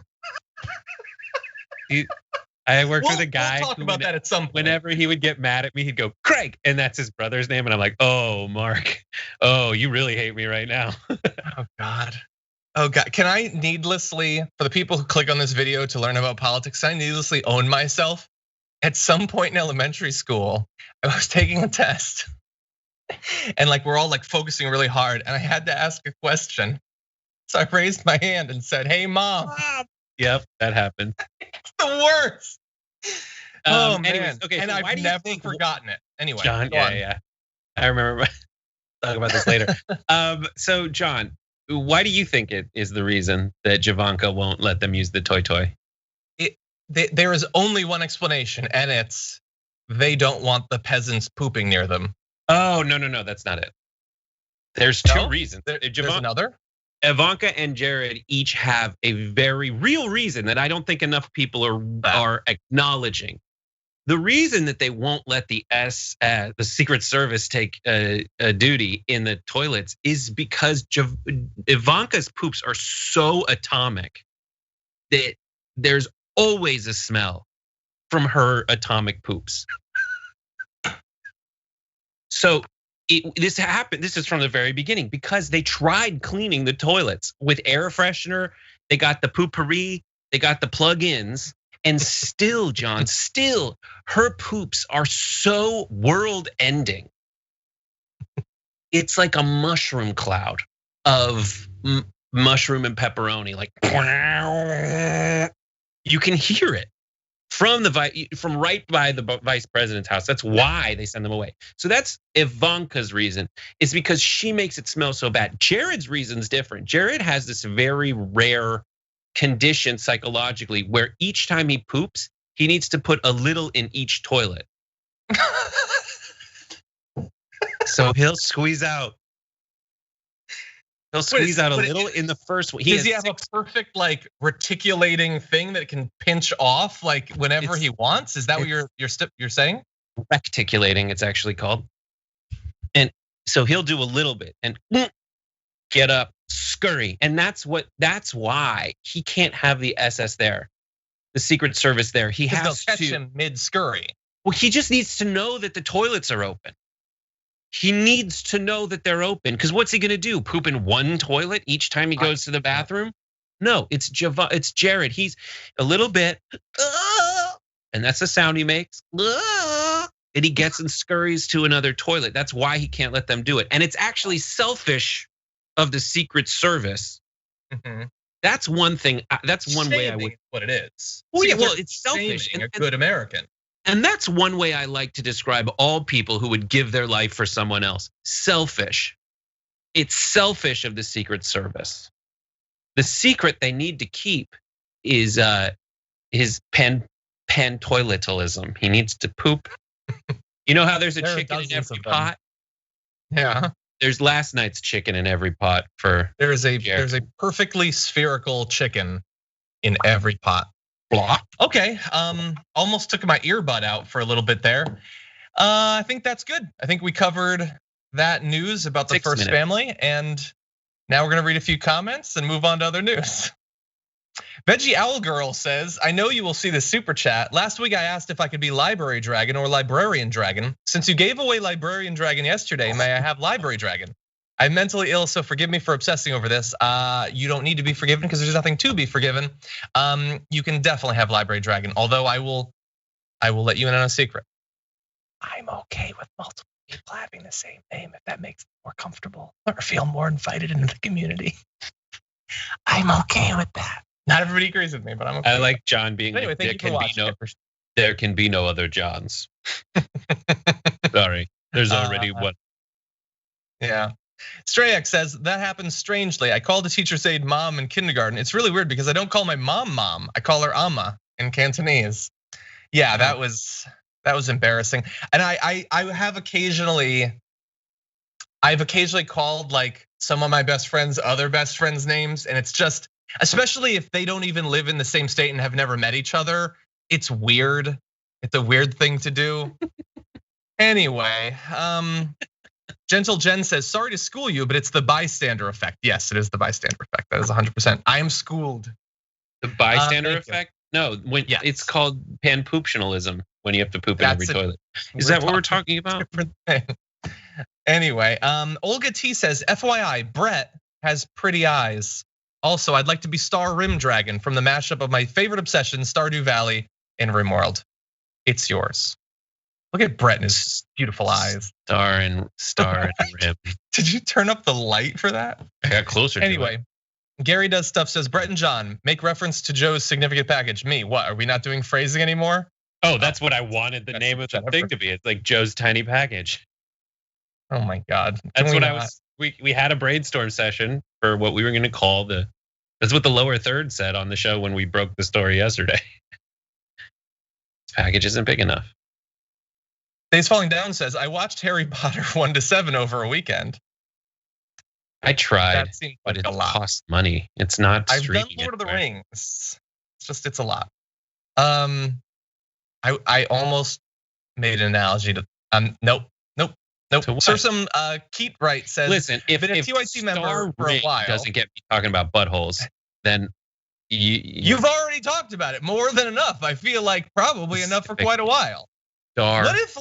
I worked with a guy. We'll talk about that at some point. Whenever he would get mad at me, he'd go, Craig, and that's his brother's name. And I'm like, oh, Mark, oh, you really hate me right now. Oh God. Can I needlessly, for the people who click on this video to learn about politics, can I needlessly own myself? At some point in elementary school, I was taking a test and we're all focusing really hard and I had to ask a question. So I raised my hand and said, hey mom. Yep, that happened. It's the worst. Oh anyways, man, okay, and so I've never forgotten it. Anyway, John, yeah. I remember, talk about this later. So John, why do you think it is the reason that Ivanka won't let them use the toy? There is only one explanation, and it's they don't want the peasants pooping near them. Oh, no, that's not it. There's 2 reasons. There's another? Ivanka and Jared each have a very real reason that I don't think enough people are acknowledging. The reason that they won't let the Secret Service take a duty in the toilets is because Ivanka's poops are so atomic that there's always a smell from her atomic poops. So this happened. This is from the very beginning because they tried cleaning the toilets with air freshener. They got the poopery, they got the plug-ins, and still, John, her poops are so world-ending. It's like a mushroom cloud of mushroom and pepperoni, you can hear it from right by the vice president's house. That's why they send them away. So that's Ivanka's reason. It's because she makes it smell so bad. Jared's reason is different. Jared has this very rare condition psychologically where each time he poops, he needs to put a little in each toilet. So he'll squeeze out. He'll squeeze out a little in the first one. Does he have a perfect reticulating thing that can pinch off whenever he wants? Is that what you're saying? Recticulating, it's actually called. And so he'll do a little bit and get up, scurry, and that's why he can't have the SS there, the Secret Service there. He has to catch him mid scurry. Well, he just needs to know that the toilets are open. He needs to know that they're open, because what's he gonna do? Poop in one toilet each time he goes to the bathroom? No, it's Jared. He's a little bit, and that's the sound he makes. And he gets and scurries to another toilet. That's why he can't let them do it. And it's actually selfish of the Secret Service. That's one thing. That's one way I would. What it is. Well, yeah, well, it's selfish. And a good American. And that's one way I like to describe all people who would give their life for someone else. Selfish. It's selfish of the Secret Service. The secret they need to keep is his pan-toiletalism. He needs to poop. You know how there's a chicken in every pot? Yeah. There's last night's chicken in every pot for there's a perfectly spherical chicken in every pot. Blah. Okay, almost took my earbud out for a little bit there. I think that's good. I think we covered that news about the first family, and now we're gonna read a few comments and move on to other news. Veggie Owl Girl says, I know you will see the super chat. Last week I asked if I could be Library Dragon or Librarian Dragon. Since you gave away Librarian Dragon yesterday, may I have Library Dragon? I'm mentally ill, so forgive me for obsessing over this. You don't need to be forgiven because there's nothing to be forgiven. You can definitely have Library Dragon, although I will let you in on a secret. I'm okay with multiple people having the same name if that makes it more comfortable or feel more invited into the community. I'm okay with that. Not everybody agrees with me, but I'm okay. I like John being anyway, like, there can be no other Johns. Sorry, there's already one. Yeah. Strayak says, that happens strangely. I called the teacher's aide mom in kindergarten. It's really weird because I don't call my mom. I call her Amma in Cantonese. Yeah, that was embarrassing. And I've occasionally called like some of my best friends, other best friends' names, and it's just, especially if they don't even live in the same state and have never met each other, it's weird. It's a weird thing to do. Anyway, Gentle Jen says, sorry to school you, but it's the bystander effect. Yes, it is the bystander effect. That is 100%. I am schooled. The bystander effect? No, when it's called panpooptionalism, when you have to poop in every toilet. Is that what we're talking about? Different thing. Anyway, Olga T says, FYI, Brett has pretty eyes. Also, I'd like to be Star Rim Dragon from the mashup of my favorite obsession, Stardew Valley and RimWorld. It's yours. Look at Brett and his beautiful eyes. Star and Rim. Did you turn up the light for that? I got closer. Anyway, Gary Does Stuff says, Brett and John, make reference to Joe's significant package. Me, what, are we not doing phrasing anymore? Oh, that's what I wanted the name of the thing to be. It's like Joe's Tiny Package. Oh my God. That's what I was, we had a brainstorm session for what we were gonna call that's what the lower third said on the show when we broke the story yesterday. This package isn't big enough. Days Falling Down says, I watched Harry Potter 1 to 7 over a weekend. I tried, but it costs money. It's not streaming. I've done Lord of the Rings. It's a lot. I almost made an analogy to, nope. So some Keat Wright says, listen, if been a TYC member for a while doesn't get me talking about buttholes, then you've already talked about it more than enough. I feel like probably enough for quite a while. What if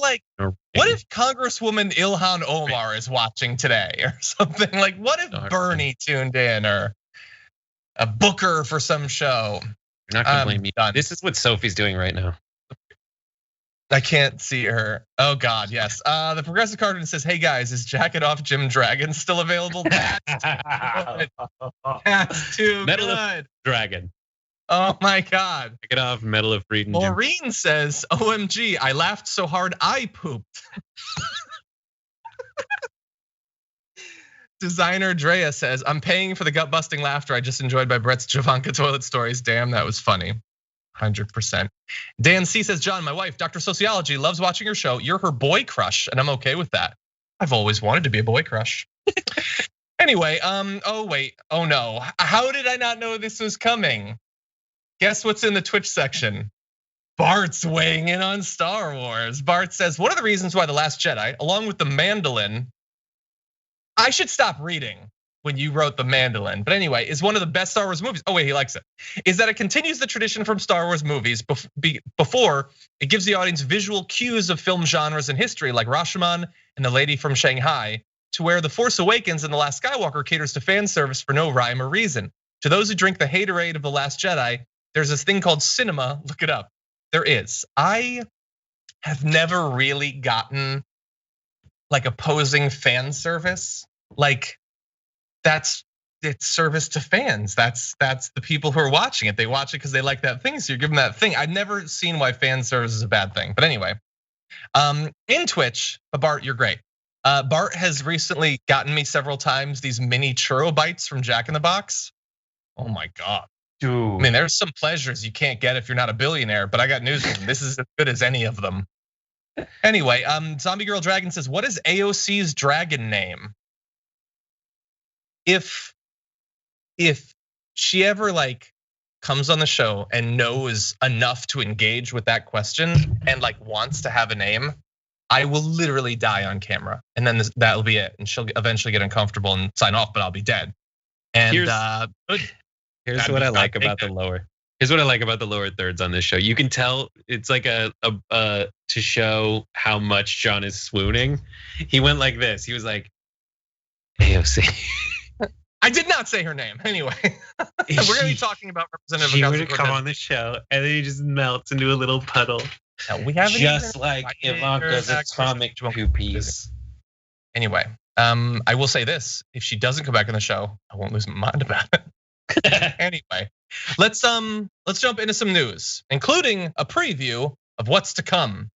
Congresswoman Ilhan Omar is watching today or something? Like, what if Bernie tuned in or a Booker for some show? You're not gonna blame me. This is what Sophie's doing right now. I can't see her. Oh God, yes. The Progressive Cartoon says, hey guys, is Jacket Off Jim Dragon still available? That's too Medal good. Of Dragon. Oh my God. Jacket Off Medal of Freedom. Maureen says, OMG, I laughed so hard I pooped. Designer Drea says, I'm paying for the gut busting laughter I just enjoyed by Brett's Ivanka toilet stories. Damn, that was funny. 100%. Dan C says, John, my wife, Dr. Sociology, loves watching your show. You're her boy crush, and I'm okay with that. I've always wanted to be a boy crush. Anyway, oh wait, oh no. How did I not know this was coming? Guess what's in the Twitch section? Bart's weighing in on Star Wars. Bart says, one of the reasons why The Last Jedi, along with the mandolin, I should stop reading. when you wrote The Mandolin. But anyway, is one of the best Star Wars movies. Oh wait, he likes it. Is that it continues the tradition from Star Wars movies before it gives the audience visual cues of film genres and history like Rashomon and The Lady from Shanghai, to where The Force Awakens and The Last Skywalker caters to fan service for no rhyme or reason. To those who drink the haterade of The Last Jedi, there's this thing called cinema. Look it up. There is. I have never really gotten like opposing fan service. Like it's service to fans. That's the people who are watching it. They watch it because they like that thing. So you're giving that thing. I've never seen why fan service is a bad thing. But anyway, in Twitch, Bart, you're great. Bart has recently gotten me several times these mini churro bites from Jack in the Box. Oh my God. Dude. I mean, there's some pleasures you can't get if you're not a billionaire, but I got news for them. This is as good as any of them. Anyway, Zombie Girl Dragon says, what is AOC's dragon name? If she ever like comes on the show and knows enough to engage with that question and like wants to have a name, I will literally die on camera, and then that'll be it. And she'll eventually get uncomfortable and sign off, but I'll be dead. And here's what I like about the lower. Here's what I like about the lower thirds on this show. You can tell it's like to show how much John is swooning. He went like this. He was like, AOC. I did not say her name. Anyway, we're gonna be talking about Representative. She would come on the show, and then he just melts into a little puddle. Now, we haven't just like Ivanka's atomic poopies. Anyway, I will say this: if she doesn't come back on the show, I won't lose my mind about it. Anyway, let's jump into some news, including a preview of what's to come.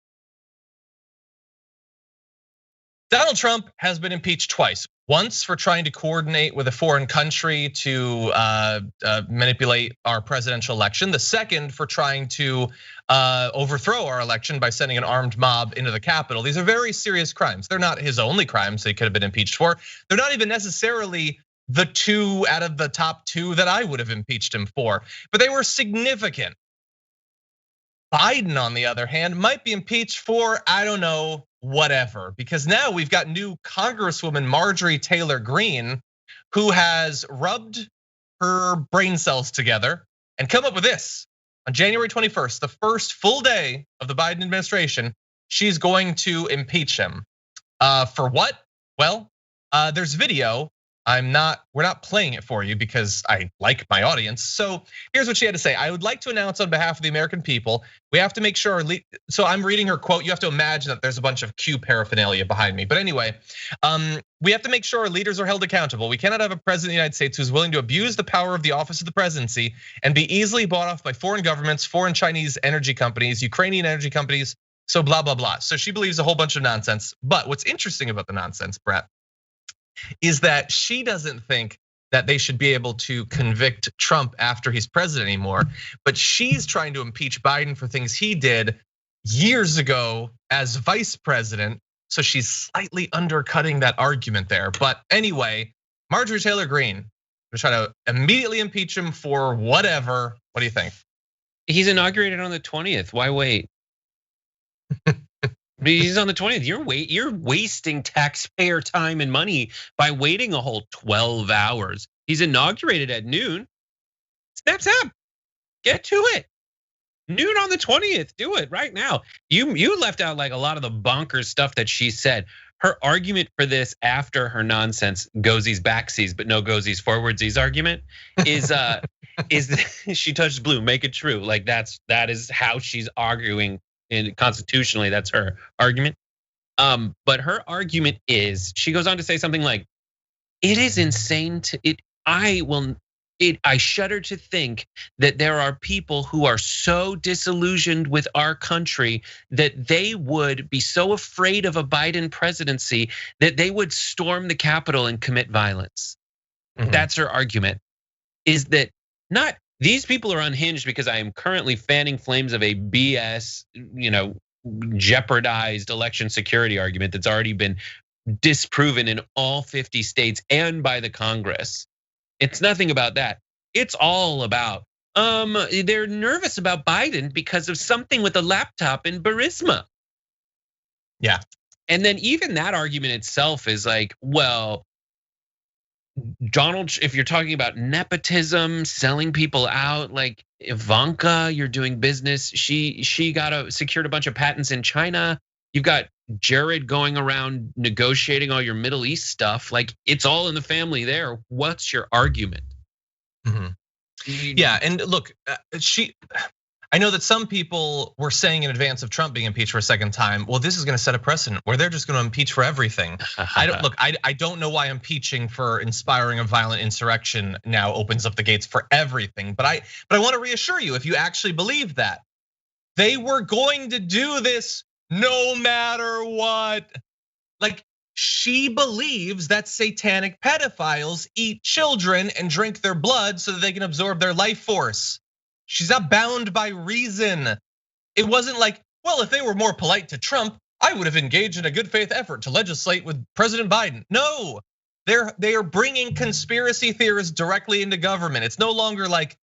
Donald Trump has been impeached twice. Once for trying to coordinate with a foreign country to manipulate our presidential election. The second for trying to overthrow our election by sending an armed mob into the Capitol. These are very serious crimes. They're not his only crimes he could have been impeached for. They're not even necessarily the two out of the top two that I would have impeached him for, but they were significant. Biden, on the other hand, might be impeached for, I don't know, whatever, because now we've got new Congresswoman Marjorie Taylor Greene, who has rubbed her brain cells together and come up with this. On January 21st, the first full day of the Biden administration, she's going to impeach him. For what? Well, there's video. We're not playing it for you because I like my audience. So here's what she had to say. I would like to announce on behalf of the American people, we have to make sure, so I'm reading her quote. You have to imagine that there's a bunch of Q paraphernalia behind me. But anyway, we have to make sure our leaders are held accountable. We cannot have a president of the United States who's willing to abuse the power of the office of the presidency and be easily bought off by foreign governments, foreign Chinese energy companies, Ukrainian energy companies, so blah, blah, blah. So she believes a whole bunch of nonsense. But what's interesting about the nonsense, Brett, is that she doesn't think that they should be able to convict Trump after he's president anymore, but she's trying to impeach Biden for things he did years ago as vice president. So she's slightly undercutting that argument there. But anyway, Marjorie Taylor Greene, we're trying to immediately impeach him for whatever. What do you think? He's inaugurated on the 20th. Why wait? He's on the 20th. You're wasting taxpayer time and money by waiting a whole 12 hours. He's inaugurated at noon. Snap. Get to it. Noon on the 20th. Do it right now. You left out like a lot of the bonkers stuff that she said. Her argument for this after her nonsense goesies backsies but no goesies forwardsies argument is she touched blue, make it true. Like that is how she's arguing. And constitutionally, that's her argument. But her argument is, she goes on to say something like, "It is insane to it. I shudder to think that there are people who are so disillusioned with our country that they would be so afraid of a Biden presidency that they would storm the Capitol and commit violence." Mm-hmm. That's her argument. Is that not? These people are unhinged because I am currently fanning flames of a BS, jeopardized election security argument that's already been disproven in all 50 states and by the Congress. It's nothing about that. It's all about they're nervous about Biden because of something with a laptop in Burisma. Yeah. And then even that argument itself is like, well, Donald, if you're talking about nepotism, selling people out, like Ivanka, you're doing business. She secured a bunch of patents in China. You've got Jared going around negotiating all your Middle East stuff. Like, it's all in the family there. What's your argument? Yeah, and look, I know that some people were saying in advance of Trump being impeached for a second time, well, this is gonna set a precedent where they're just gonna impeach for everything. I don't know why impeaching for inspiring a violent insurrection now opens up the gates for everything. But I want to reassure you, if you actually believe that, they were going to do this no matter what. Like, she believes that satanic pedophiles eat children and drink their blood so that they can absorb their life force. She's not bound by reason. It wasn't like, well, if they were more polite to Trump, I would have engaged in a good faith effort to legislate with President Biden. No, they are bringing conspiracy theorists directly into government. It's no longer like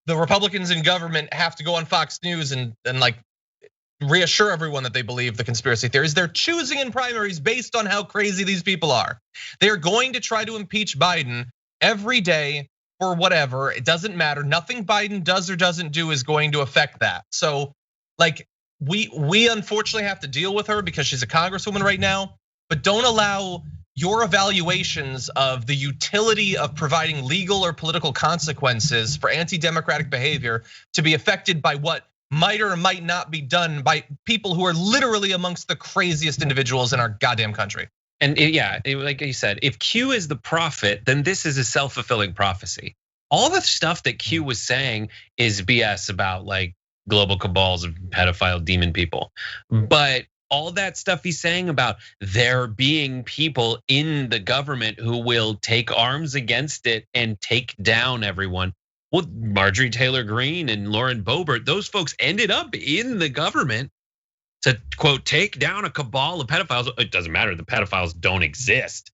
the Republicans in government have to go on Fox News and like reassure everyone that they believe the conspiracy theories. They're choosing in primaries based on how crazy these people are. They're going to try to impeach Biden every day for whatever. It doesn't matter. Nothing Biden does or doesn't do is going to affect that. So like, we unfortunately have to deal with her because she's a congresswoman right now, but don't allow your evaluations of the utility of providing legal or political consequences for anti-democratic behavior to be affected by what might or might not be done by people who are literally amongst the craziest individuals in our goddamn country. And yeah, like you said, if Q is the prophet, then this is a self-fulfilling prophecy. All the stuff that Q was saying is BS about like global cabals of pedophile demon people. But all that stuff he's saying about there being people in the government who will take arms against it and take down everyone. Well, Marjorie Taylor Greene and Lauren Boebert, those folks ended up in the government to, quote, take down a cabal of pedophiles. It doesn't matter, the pedophiles don't exist.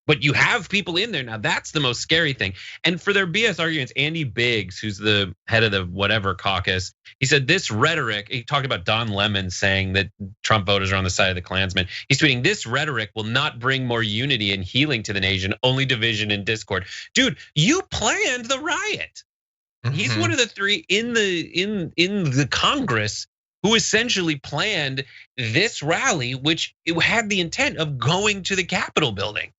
But you have people in there now. That's the most scary thing. And for their BS arguments, Andy Biggs, who's the head of the whatever caucus, he said this rhetoric, he talked about Don Lemon saying that Trump voters are on the side of the Klansmen. He's tweeting, this rhetoric will not bring more unity and healing to the nation, only division and discord. Dude, you planned the riot. He's one of the three in the Congress who essentially planned this rally, which it had the intent of going to the Capitol building.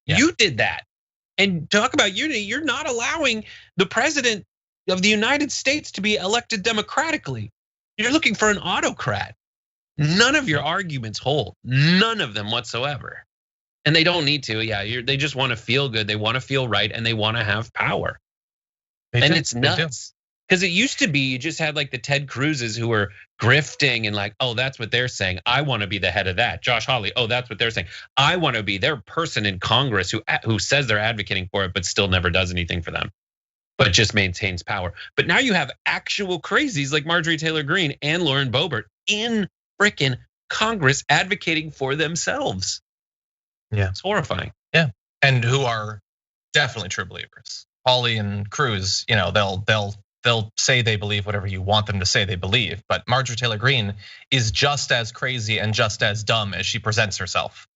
Yeah. You did that. And talk about unity, you're not allowing the president of the United States to be elected democratically. You're looking for an autocrat. None of your arguments hold, none of them whatsoever. And they don't need to, yeah, they just wanna feel good, they wanna feel right, and they wanna have power. And it's nuts. Because it used to be you just had like the Ted Cruzes who were grifting and like, oh, that's what they're saying. I want to be the head of that. Josh Hawley, oh, that's what they're saying. I want to be their person in Congress who says they're advocating for it, but still never does anything for them, but just maintains power. But now you have actual crazies like Marjorie Taylor Greene and Lauren Boebert in freaking Congress advocating for themselves. Yeah, it's horrifying. Yeah, and who are definitely true believers. Hawley and Cruz, they'll say they believe whatever you want them to say they believe. But Marjorie Taylor Greene is just as crazy and just as dumb as she presents herself.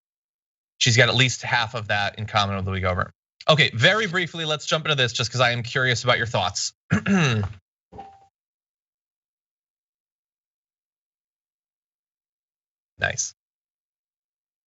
She's got at least half of that in common with Louis Gohmert. Okay, very briefly, let's jump into this just because I am curious about your thoughts. Nice.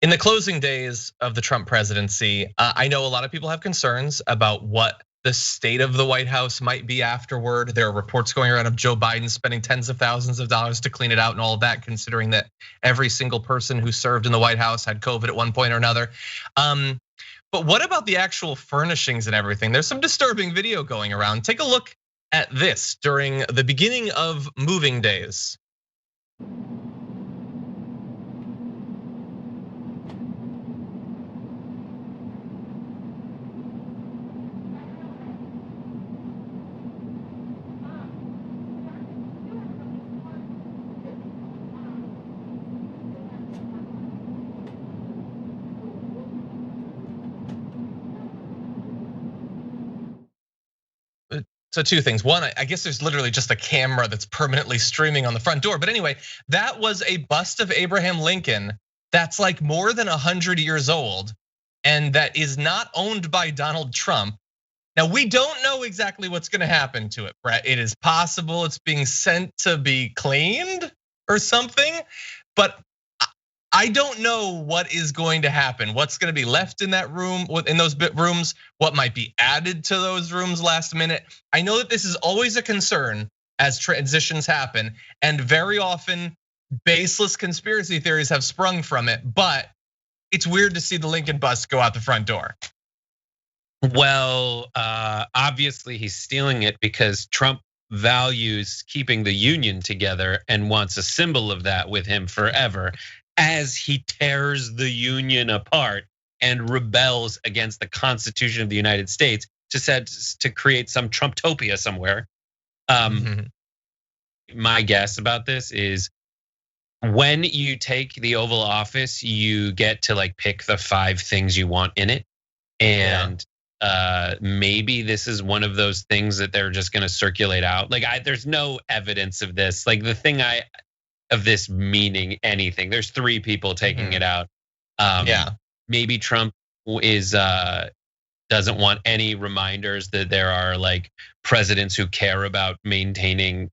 In the closing days of the Trump presidency, I know a lot of people have concerns about what the state of the White House might be afterward. There are reports going around of Joe Biden spending tens of thousands of dollars to clean it out and all of that, considering that every single person who served in the White House had COVID at one point or another. But what about the actual furnishings and everything? There's some disturbing video going around. Take a look at this during the beginning of moving days. So two things. One, I guess there's literally just a camera that's permanently streaming on the front door. But anyway, that was a bust of Abraham Lincoln that's like more than 100 years old. and that is not owned by Donald Trump. Now, we don't know exactly what's gonna happen to it, Brett. It is possible it's being sent to be cleaned or something, but I don't know what is going to happen. What's gonna be left in that room, in those rooms, what might be added to those rooms last minute. I know that this is always a concern as transitions happen, and very often baseless conspiracy theories have sprung from it, but it's weird to see the Lincoln bus go out the front door. Well, obviously he's stealing it because Trump values keeping the union together and wants a symbol of that with him forever, as he tears the union apart and rebels against the Constitution of the United States to create some Trumptopia somewhere. My guess about this is when you take the Oval Office, you get to like pick the 5 things you want in it. And maybe this is one of those things that they're just gonna circulate out. Like there's no evidence of this. Like the thing of this meaning anything. There's 3 people taking it out. Maybe Trump doesn't want any reminders that there are like presidents who care about maintaining,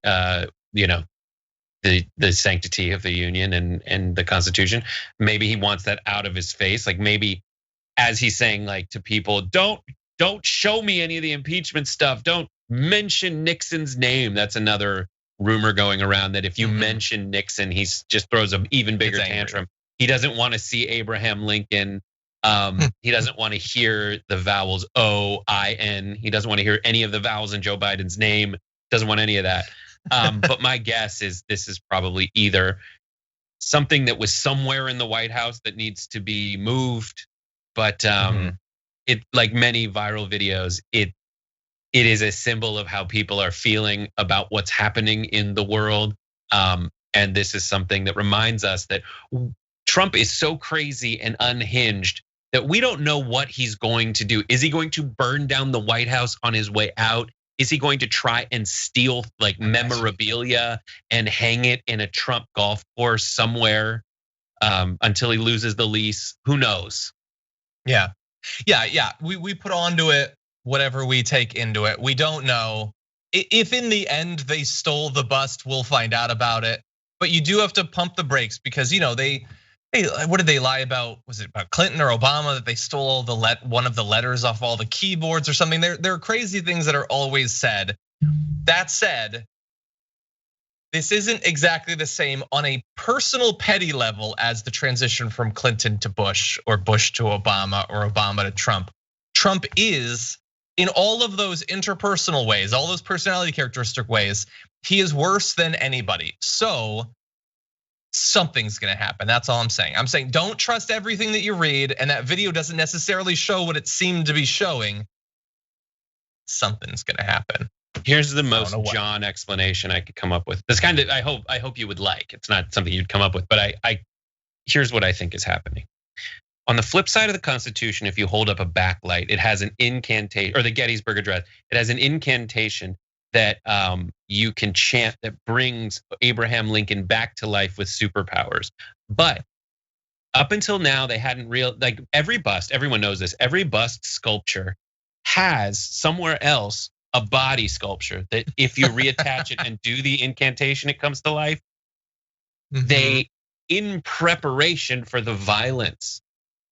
the sanctity of the union and the Constitution. Maybe he wants that out of his face. Like maybe as he's saying like to people, don't show me any of the impeachment stuff. Don't mention Nixon's name. That's another rumor going around that if you mention Nixon, he just throws an even bigger tantrum. He doesn't want to see Abraham Lincoln. He doesn't want to hear the vowels O-I-N. He doesn't want to hear any of the vowels in Joe Biden's name. Doesn't want any of that. But my guess is this is probably either something that was somewhere in the White House that needs to be moved, but it, like many viral videos, it is a symbol of how people are feeling about what's happening in the world. And this is something that reminds us that Trump is so crazy and unhinged that we don't know what he's going to do. Is he going to burn down the White House on his way out? Is he going to try and steal like memorabilia and hang it in a Trump golf course somewhere until he loses the lease? Who knows? Yeah. We put onto it whatever we take into it. We don't know if in the end they stole the bust. We'll find out about it. But you do have to pump the brakes because what did they lie about? Was it about Clinton or Obama that they stole one of the letters off all the keyboards or something? There are crazy things that are always said. That said, this isn't exactly the same on a personal petty level as the transition from Clinton to Bush or Bush to Obama or Obama to Trump. Trump is, in all of those interpersonal ways, all those personality characteristic ways, he is worse than anybody. So something's gonna happen. That's all I'm saying. I'm saying don't trust everything that you read, and that video doesn't necessarily show what it seemed to be showing. Something's gonna happen. Here's the most John explanation I could come up with. This kind of I hope you would like. It's not something you'd come up with, but here's what I think is happening. On the flip side of the Constitution, if you hold up a backlight, it has an incantation, or the Gettysburg Address, it has an incantation that you can chant that brings Abraham Lincoln back to life with superpowers. But up until now, they hadn't like every bust, everyone knows this, every bust sculpture has somewhere else a body sculpture that if you reattach it and do the incantation, it comes to life. They, in preparation for the violence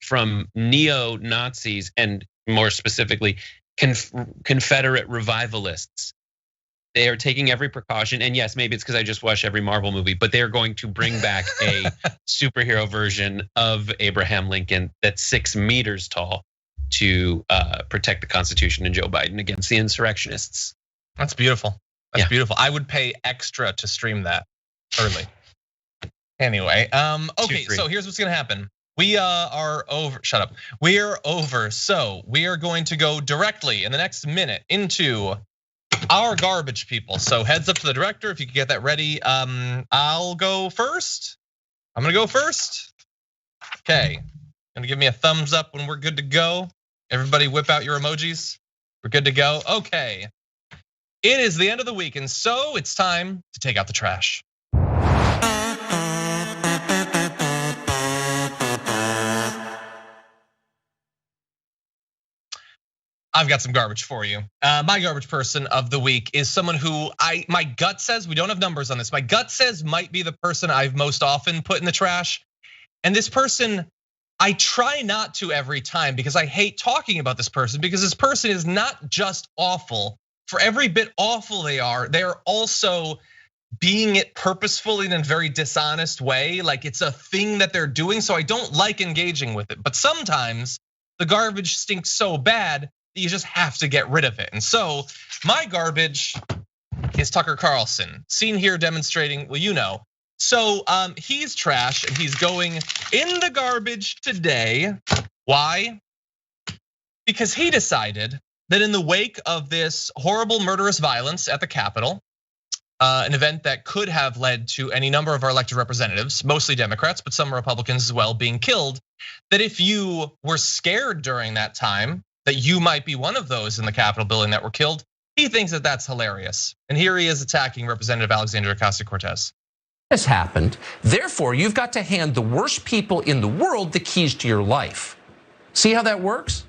from neo-Nazis and more specifically Confederate revivalists, they are taking every precaution. And yes, maybe it's because I just watched every Marvel movie, but they're going to bring back a superhero version of Abraham Lincoln that's 6 meters tall to protect the Constitution and Joe Biden against the insurrectionists. That's beautiful. That's beautiful. I would pay extra to stream that early. Anyway, okay, so here's what's gonna happen. We are over, shut up. We are over, so we are going to go directly in the next minute into our garbage people. So heads up to the director, if you could get that ready. I'll go first. I'm gonna go first. Okay, gonna give me a thumbs up when we're good to go. Everybody whip out your emojis. We're good to go, okay. It is the end of the week, and so it's time to take out the trash. I've got some garbage for you. My garbage person of the week is someone who my gut says, we don't have numbers on this, my gut says might be the person I've most often put in the trash. And this person, I try not to every time because I hate talking about this person, because this person is not just awful. For every bit awful they are also being it purposefully in a very dishonest way. Like it's a thing that they're doing, so I don't like engaging with it. But sometimes the garbage stinks so bad that you just have to get rid of it. And so my garbage is Tucker Carlson, seen here demonstrating, well, you know. So he's trash and he's going in the garbage today. Why? Because he decided that in the wake of this horrible murderous violence at the Capitol, an event that could have led to any number of our elected representatives, mostly Democrats, but some Republicans as well, being killed, that if you were scared during that time that you might be one of those in the Capitol building that were killed, he thinks that that's hilarious. And here he is attacking Representative Alexandria Ocasio-Cortez. Has happened. Therefore, you've got to hand the worst people in the world the keys to your life. See how that works?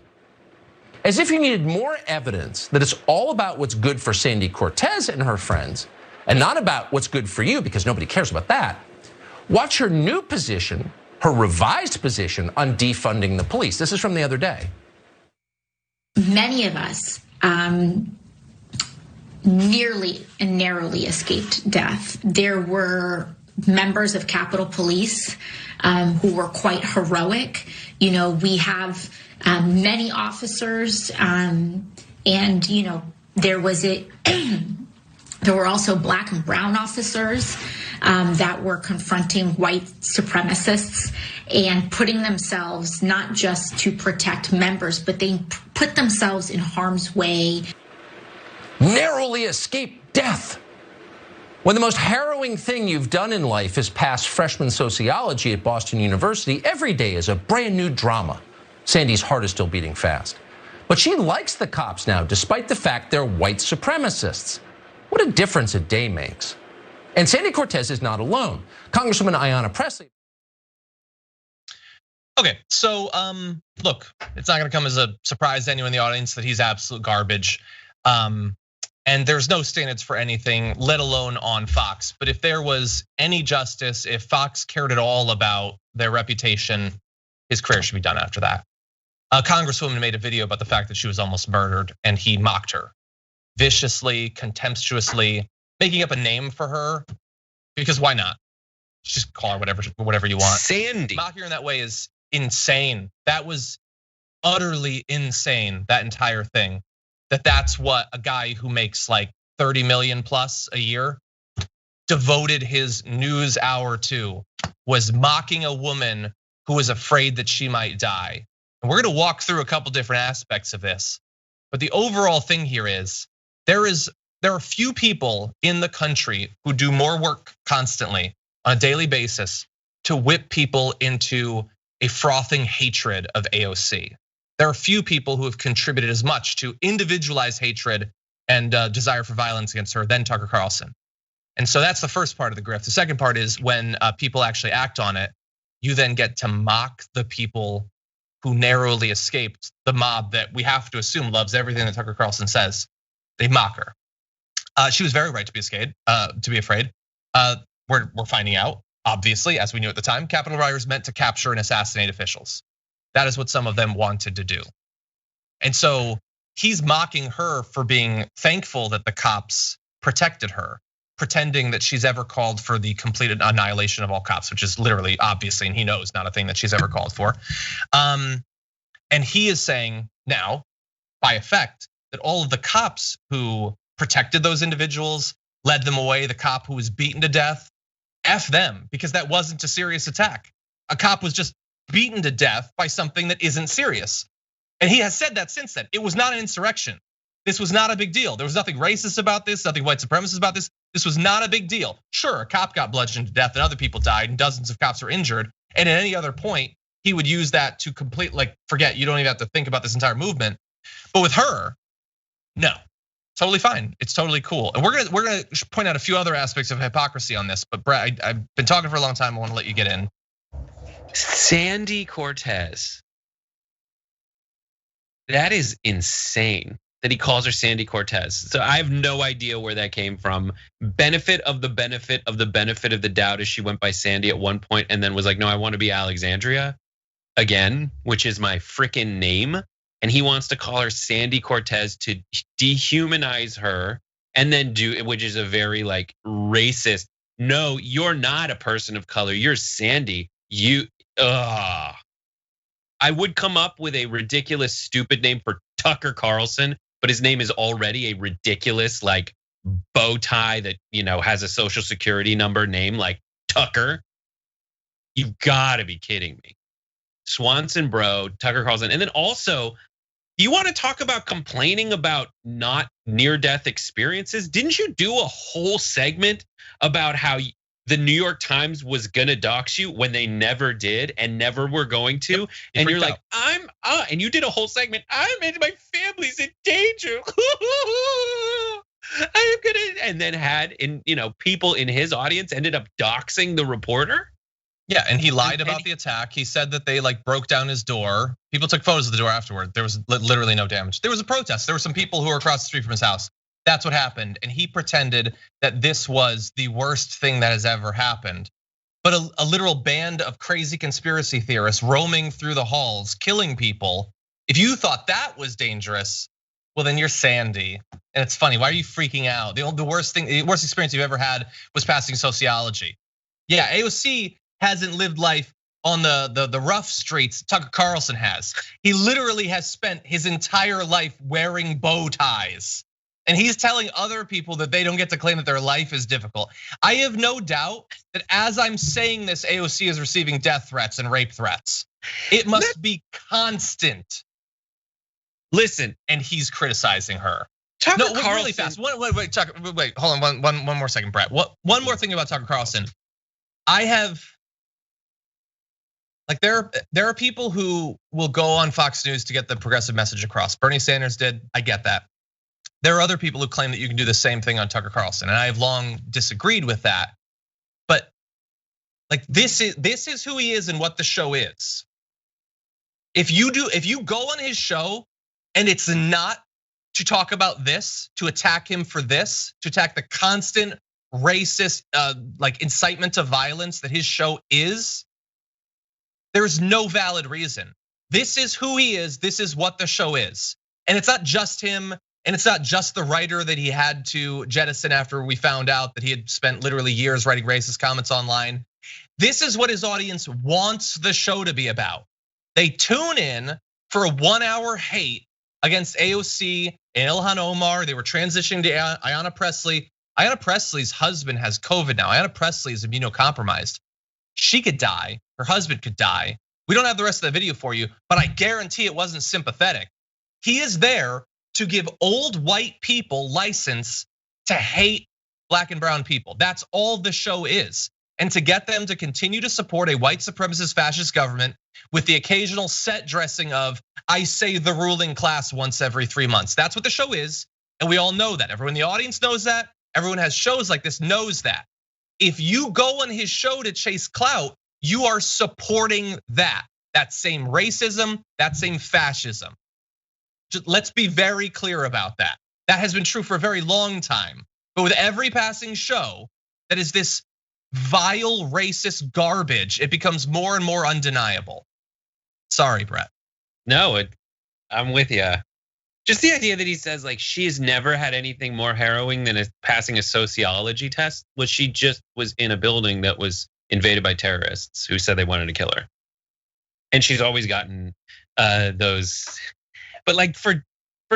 As if you needed more evidence that it's all about what's good for Sandy Cortez and her friends, and not about what's good for you, because nobody cares about that. Watch her new position, her revised position on defunding the police. This is from the other day. Many of us nearly and narrowly escaped death. There were members of Capitol Police who were quite heroic. You know, we have many officers, and you know, there were also black and brown officers that were confronting white supremacists and putting themselves not just to protect members, but they put themselves in harm's way. Narrowly escaped death. When the most harrowing thing you've done in life is pass freshman sociology at Boston University, every day is a brand new drama. Sandy's heart is still beating fast. But she likes the cops now, despite the fact they're white supremacists. What a difference a day makes. And Sandy Cortez is not alone. Congresswoman Ayanna Pressley. Okay, so look, it's not gonna come as a surprise to anyone in the audience that he's absolute garbage. And there's no standards for anything, let alone on Fox. But if there was any justice, if Fox cared at all about their reputation, his career should be done after that. A congresswoman made a video about the fact that she was almost murdered, and he mocked her viciously, contemptuously, making up a name for her, because why not? Just call her whatever you want. Sandy. Mocking her in that way is insane. That was utterly insane, that entire thing. That's what a guy who makes like 30 million plus a year devoted his news hour to, was mocking a woman who was afraid that she might die. And we're gonna walk through a couple different aspects of this. But the overall thing here is, there are few people in the country who do more work constantly on a daily basis to whip people into a frothing hatred of AOC. There are few people who have contributed as much to individualized hatred and desire for violence against her than Tucker Carlson. And so that's the first part of the grift. The second part is when people actually act on it, you then get to mock the people who narrowly escaped the mob that we have to assume loves everything that Tucker Carlson says. They mock her. She was very right to be afraid. We're finding out, obviously, as we knew at the time, Capitol rioters meant to capture and assassinate officials. That is what some of them wanted to do. And so he's mocking her for being thankful that the cops protected her, pretending that she's ever called for the complete annihilation of all cops, which is literally, obviously, and he knows, not a thing that she's ever called for. And he is saying now, by effect, that all of the cops who protected those individuals, led them away, the cop who was beaten to death, F them, because that wasn't a serious attack. A cop was just beaten to death by something that isn't serious. And he has said that since then. It was not an insurrection. This was not a big deal. There was nothing racist about this, nothing white supremacist about this. This was not a big deal. Sure, a cop got bludgeoned to death and other people died and dozens of cops were injured. And at any other point, he would use that to complete, like, forget, you don't even have to think about this entire movement. But with her, no, totally fine. It's totally cool. And we're gonna point out a few other aspects of hypocrisy on this. But Brett, I've been talking for a long time. I want to let you get in. Sandy Cortez That is insane that he calls her Sandy Cortez. So I have no idea where that came from. Benefit of the benefit of the benefit of the doubt is she went by Sandy at one point and then was like, no, I want to be Alexandria again, which is my freaking name. And he wants to call her Sandy Cortez to dehumanize her and then which is a very like racist. No, you're not a person of color. You're Sandy. I would come up with a ridiculous, stupid name for Tucker Carlson, but his name is already a ridiculous, like bow tie that has a social security number name like Tucker. You've got to be kidding me. Swanson, bro, Tucker Carlson, and then also, you want to talk about complaining about not near-death experiences? Didn't you do a whole segment about how the New York Times was gonna dox you when they never did and never were going to? Yep, and you're like, and you did a whole segment. My family's in danger. I am gonna, and then people in his audience ended up doxing the reporter. Yeah, and he lied about the attack. He said that they like broke down his door. People took photos of the door afterward. There was literally no damage. There was a protest. There were some people who were across the street from his house. That's what happened. And he pretended that this was the worst thing that has ever happened. But a literal band of crazy conspiracy theorists roaming through the halls, killing people. If you thought that was dangerous, well, then you're Sandy. And it's funny, why are you freaking out? The worst experience you've ever had was passing sociology. Yeah, AOC hasn't lived life on the rough streets Tucker Carlson has. He literally has spent his entire life wearing bow ties. And he's telling other people that they don't get to claim that their life is difficult. I have no doubt that as I'm saying this, AOC is receiving death threats and rape threats. It must be constant. Listen, and he's criticizing her. Tucker Carlson, really fast. Wait, Tucker, wait, hold on one more second, Brett. One more thing about Tucker Carlson. There are people who will go on Fox News to get the progressive message across. Bernie Sanders did, I get that. There are other people who claim that you can do the same thing on Tucker Carlson, and I have long disagreed with that. But like this is who he is and what the show is. If you go on his show and it's not to talk about this, to attack him for this, to attack the constant racist like incitement to violence that his show is, there's no valid reason. This is who he is. This is what the show is. And it's not just him. And it's not just the writer that he had to jettison after we found out that he had spent literally years writing racist comments online. This is what his audience wants the show to be about. They tune in for a 1 hour hate against AOC and Ilhan Omar. They were transitioning to Ayanna Pressley. Ayanna Pressley's husband has COVID now. Ayanna Pressley is immunocompromised. She could die, her husband could die. We don't have the rest of the video for you, but I guarantee it wasn't sympathetic. He is there to give old white people license to hate black and brown people. That's all the show is. And to get them to continue to support a white supremacist fascist government with the occasional set dressing of, I say the ruling class once every 3 months. That's what the show is, and we all know that. Everyone in the audience knows that. Everyone who has shows like this knows that. If you go on his show to chase clout, you are supporting that same racism, that same fascism. Let's be very clear about that. That has been true for a very long time. But with every passing show that is this vile racist garbage, it becomes more and more undeniable. Sorry, Brett. No, I'm with you. Just the idea that he says like she has never had anything more harrowing than passing a sociology test. She just was in a building that was invaded by terrorists who said they wanted to kill her. And she's always gotten those. But like for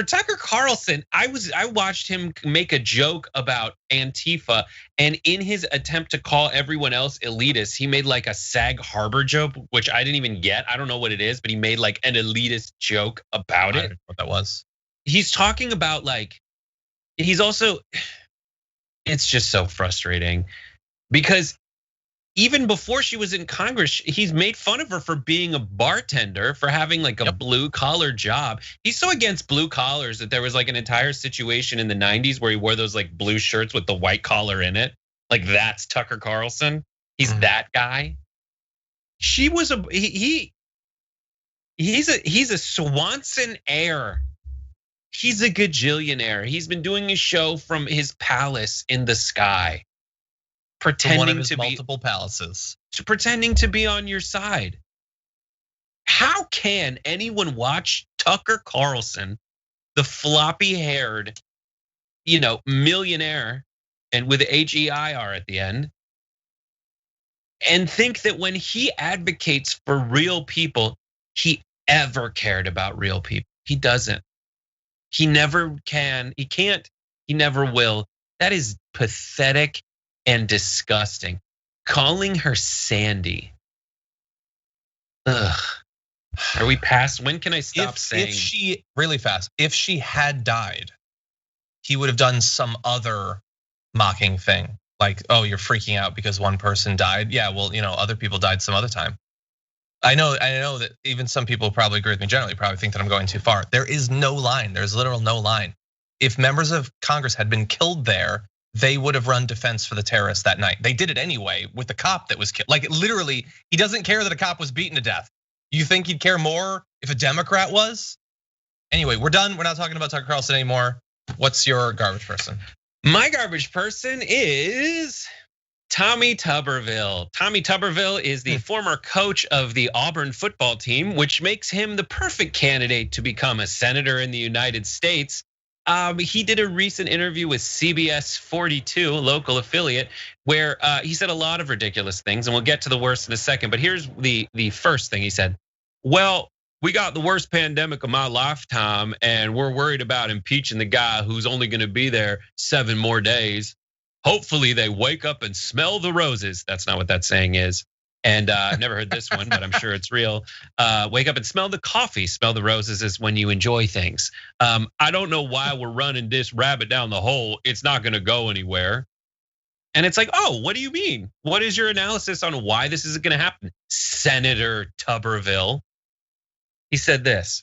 Tucker Carlson, I watched him make a joke about Antifa, and in his attempt to call everyone else elitist, he made like a Sag Harbor joke, which I didn't even get. I don't know what it is, but he made like an elitist joke about it. I don't know what that was. He's talking about like, he's also, it's just so frustrating because even before she was in Congress, he's made fun of her for being a bartender, for having like a blue collar job. He's so against blue collars that there was like an entire situation in the 90s where he wore those like blue shirts with the white collar in it. Like that's Tucker Carlson. He's that guy. She was he He's a Swanson heir. He's a gajillionaire. He's been doing his show from his palace in the sky, pretending one of his to multiple palaces, pretending to be on your side. How can anyone watch Tucker Carlson, the floppy-haired, millionaire, and with HEIR at the end, and think that when he advocates for real people, he ever cared about real people? He doesn't. He never can. He can't. He never will. That is pathetic and disgusting. Calling her Sandy. Ugh. Are we past? When can I stop saying? If she, really fast, if she had died, he would have done some other mocking thing. Like, oh, you're freaking out because one person died. Yeah, well, other people died some other time. I know that even some people probably agree with me generally, probably think that I'm going too far. There is no line, there's literal no line. If members of Congress had been killed there, they would have run defense for the terrorists that night. They did it anyway with the cop that was killed. Like literally, he doesn't care that a cop was beaten to death. You think he'd care more if a Democrat was? Anyway, we're done. We're not talking about Tucker Carlson anymore. What's your garbage person? My garbage person is Tommy Tuberville. Tommy Tuberville is the former coach of the Auburn football team, which makes him the perfect candidate to become a senator in the United States. He did a recent interview with CBS 42, a local affiliate, where he said a lot of ridiculous things, and we'll get to the worst in a second. But here's the first thing he said. Well, we got the worst pandemic of my lifetime, and we're worried about impeaching the guy who's only gonna be there 7 more days. Hopefully they wake up and smell the roses. That's not what that saying is. And I've never heard this one, but I'm sure it's real. Wake up and smell the coffee. Smell the roses is when you enjoy things. I don't know why we're running this rabbit down the hole. It's not gonna go anywhere. And it's like, oh, what do you mean? What is your analysis on why this isn't gonna happen? Senator Tuberville. He said this: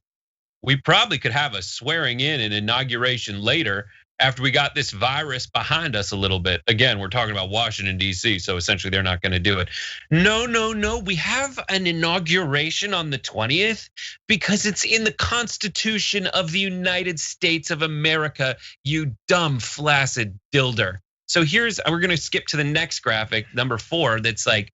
we probably could have a swearing in and inauguration later after we got this virus behind us a little bit. Again, we're talking about Washington, D.C., so essentially they're not gonna do it. No, we have an inauguration on the 20th because it's in the Constitution of the United States of America, you dumb, flaccid dilder. So we're gonna skip to the next graphic, number 4, that's like,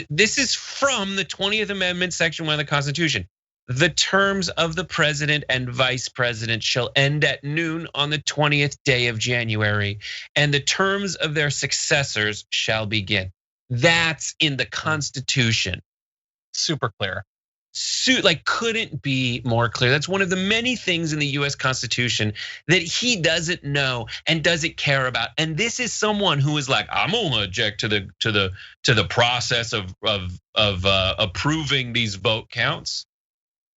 this is from the 20th Amendment, Section 1 of the Constitution. The terms of the president and vice president shall end at noon on the 20th day of January, and the terms of their successors shall begin. That's in the Constitution. Super clear. Couldn't be more clear. That's one of the many things in the US Constitution that he doesn't know and doesn't care about. And this is someone who is like, I'm gonna object to the process of approving these vote counts.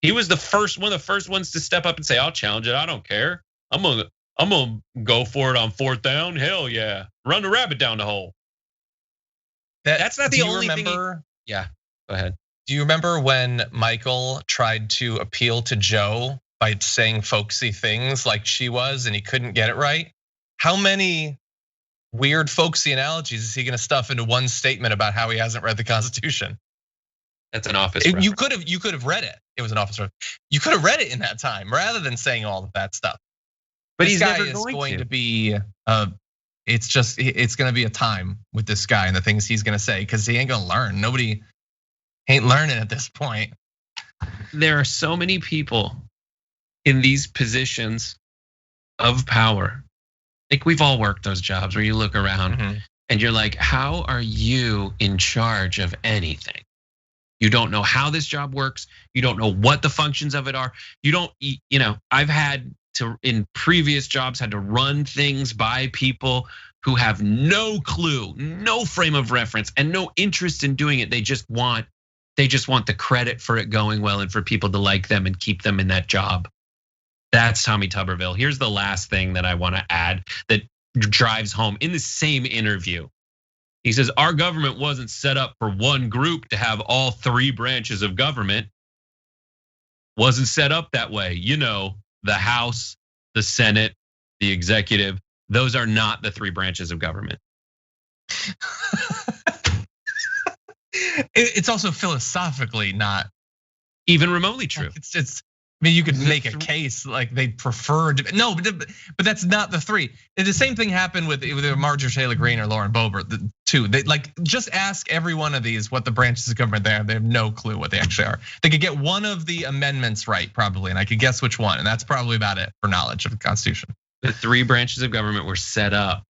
He was one of the first ones to step up and say, I'll challenge it, I don't care. I'm gonna go for it on 4th down, hell yeah. Run the rabbit down the hole. That's not the only thing. Yeah, go ahead. Do you remember when Michael tried to appeal to Joe by saying folksy things like she was and he couldn't get it right? How many weird folksy analogies is he gonna stuff into one statement about how he hasn't read the Constitution? That's an office. You could have read it. It was an office. You could have read it in that time rather than saying all of that stuff. But this he's guy never is going to be. It's gonna be a time with this guy and the things he's gonna say because he ain't gonna learn. Nobody ain't learning at this point. There are so many people in these positions of power. Like we've all worked those jobs where you look around and you're like, how are you in charge of anything? You don't know how this job works. You don't know what the functions of it are. I've had to, in previous jobs, had to run things by people who have no clue, no frame of reference, and no interest in doing it. They just want the credit for it going well and for people to like them and keep them in that job. That's Tommy Tuberville. Here's the last thing that I want to add that drives home in the same interview. He says, our government wasn't set up for one group to have all 3 branches of government. Wasn't set up that way. The House, the Senate, the executive, those are not the 3 branches of government. It's also philosophically not even remotely true. It's. I mean, you could make a case like they preferred. No, but that's not the three. And the same thing happened with either Marjorie Taylor Greene or Lauren Boebert, the two. They like just ask every one of these what the branches of government they have. They have no clue what they actually are. They could get one of the amendments right, probably, and I could guess which one. And that's probably about it for knowledge of the Constitution. The three branches of government were set up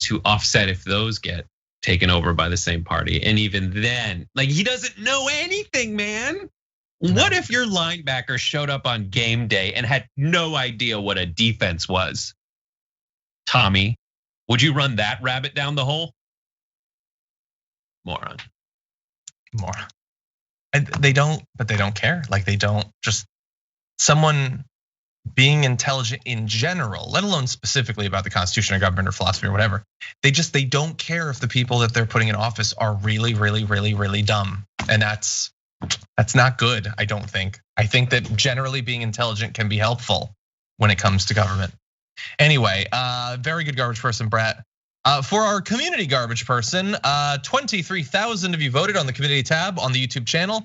to offset if those get taken over by the same party. And even then, like he doesn't know anything, man. What if your linebacker showed up on game day and had no idea what a defense was? Tommy, would you run that rabbit down the hole? Moron. And they don't care. Like they don't just someone being intelligent in general, let alone specifically about the Constitution or government or philosophy or whatever. They don't care if the people that they're putting in office are really, really, really, really dumb. And that's not good, I don't think. I think that generally being intelligent can be helpful when it comes to government. Anyway, very good garbage person, Brett. For our community garbage person, 23,000 of you voted on the community tab on the YouTube channel.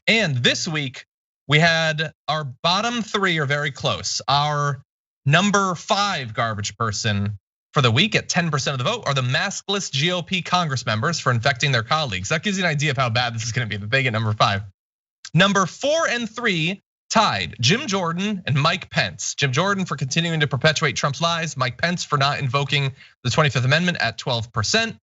And this week, we had our bottom three are very close. Our number 5 garbage person for the week at 10% of the vote are the maskless GOP Congress members for infecting their colleagues. That gives you an idea of how bad this is gonna be, that they get number 5. Number 4 and 3 tied, Jim Jordan and Mike Pence. Jim Jordan for continuing to perpetuate Trump's lies, Mike Pence for not invoking the 25th Amendment at 12%.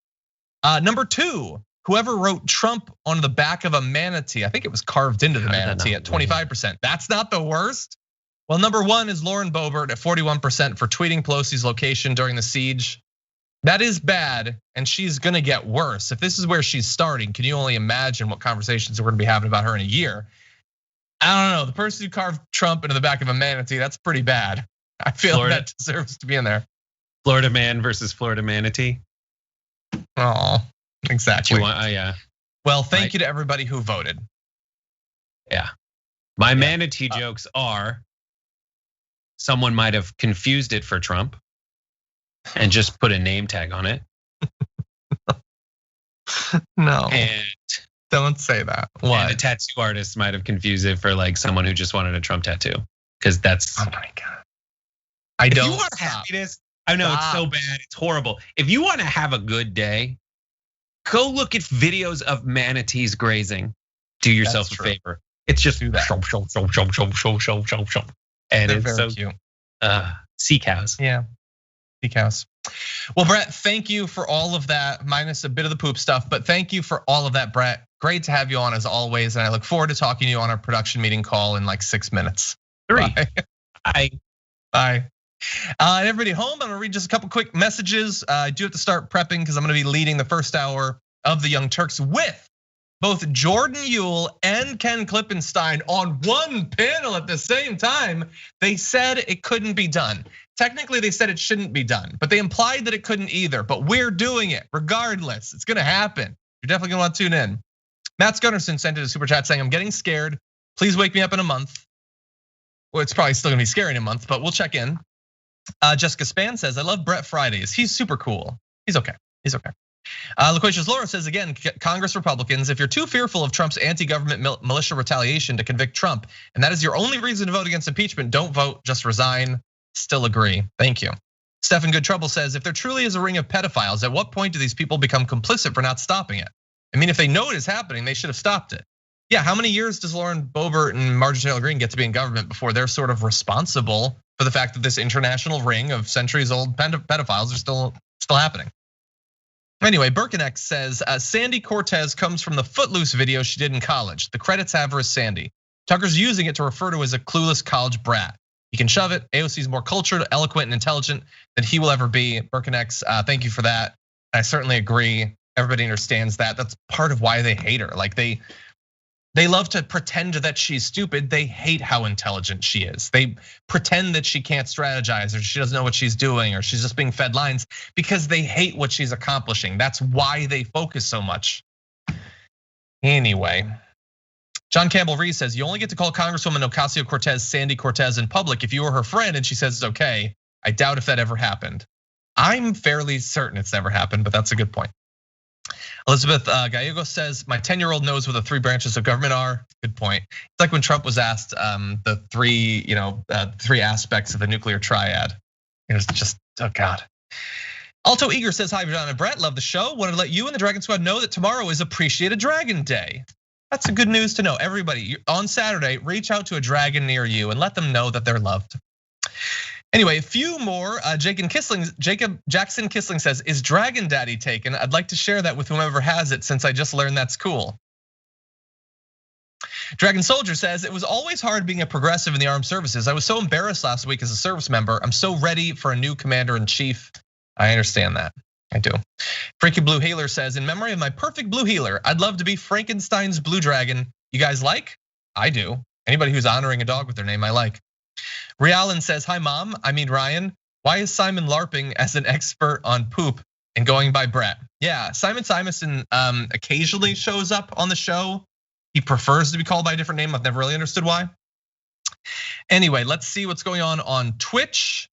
Number 2, whoever wrote Trump on the back of a manatee, I think it was carved into the manatee at 25%. That's not the worst. Well, number 1 is Lauren Boebert at 41% for tweeting Pelosi's location during the siege. That is bad, and she's gonna get worse. If this is where she's starting, can you only imagine what conversations we're gonna be having about her in a year? I don't know, the person who carved Trump into the back of a manatee, that's pretty bad. I feel that deserves to be in there. Florida man versus Florida manatee. Oh, exactly. Yeah. Well, thank you to everybody who voted. Yeah, my manatee jokes are, someone might have confused it for Trump and just put a name tag on it. No, and don't say that. What? And a tattoo artist might have confused it for like someone who just wanted a Trump tattoo, because that's. Oh my god! If you want happiness, I know it's so bad, it's horrible. If you want to have a good day, go look at videos of manatees grazing. Do yourself a favor. It's just do that. Show. And they're it's very so cute. Sea cows. Yeah, sea cows. Well, Brett, thank you for all of that, minus a bit of the poop stuff, but thank you for all of that, Brett. Great to have you on as always, and I look forward to talking to you on our production meeting call in like 6 minutes. 3. Bye. Bye. And everybody home, I'm gonna read just a couple quick messages. I do have to start prepping because I'm gonna be leading the first hour of the Young Turks with both Jordan Ewell and Ken Klippenstein on one panel at the same time. They said it couldn't be done. Technically, they said it shouldn't be done, but they implied that it couldn't either. But we're doing it regardless. It's gonna happen. You're definitely gonna want to tune in. Matt Gunnarsson sent in a super chat saying, "I'm getting scared. Please wake me up in a month." Well, it's probably still gonna be scary in a month, but we'll check in. Jessica Span says, "I love Brett Fridays. He's super cool. He's okay. He's okay." Loquacious Laura says again, Congress Republicans, if you're too fearful of Trump's anti-government militia retaliation to convict Trump, and that is your only reason to vote against impeachment, don't vote, just resign. Still agree. Thank you. Stephen Good Trouble says, if there truly is a ring of pedophiles, at what point do these people become complicit for not stopping it? I mean, if they know it is happening, they should have stopped it. Yeah, how many years does Lauren Boebert and Marjorie Taylor Greene get to be in government before they're sort of responsible for the fact that this international ring of centuries-old pedophiles are still happening? Anyway, Birkeneck says, Sandy Cortez comes from the Footloose video she did in college. The credits have her as Sandy. Tucker's using it to refer to as a clueless college brat. He can shove it. AOC's more cultured, eloquent, and intelligent than he will ever be. Birkeneck, thank you for that. I certainly agree. Everybody understands that. That's part of why they hate her. Like they love to pretend that she's stupid. They hate how intelligent she is. They pretend that she can't strategize or she doesn't know what she's doing or she's just being fed lines because they hate what she's accomplishing. That's why they focus so much. Anyway, John Campbell Reese says, you only get to call Congresswoman Ocasio-Cortez Sandy Cortez in public if you were her friend and she says it's okay. I doubt if that ever happened. I'm fairly certain it's never happened, but that's a good point. Elizabeth Gallego says, my 10-year-old knows what the 3 branches of government are. Good point. It's like when Trump was asked the 3 aspects of the nuclear triad. It was just, oh God. Alto Eager says, hi, John and Brett, love the show. Wanted to let you and the Dragon Squad know that tomorrow is Appreciated Dragon Day. That's a good news to know. Everybody, on Saturday, reach out to a dragon near you and let them know that they're loved. Anyway, a few more. Jacob Jackson Kissling says, is Dragon Daddy taken? I'd like to share that with whomever has it since I just learned that's cool. Dragon Soldier says, it was always hard being a progressive in the armed services. I was so embarrassed last week as a service member. I'm so ready for a new commander in chief. I understand that. I do. Freaky Blue Healer says, in memory of my perfect blue healer, I'd love to be Frankenstein's blue dragon. You guys like? I do. Anybody who's honoring a dog with their name, I like. Rialan says, hi mom, I mean Ryan. Why is Simon LARPing as an expert on poop and going by Brett? Yeah, Simon Simonson occasionally shows up on the show. He prefers to be called by a different name. I've never really understood why. Anyway, let's see what's going on Twitch.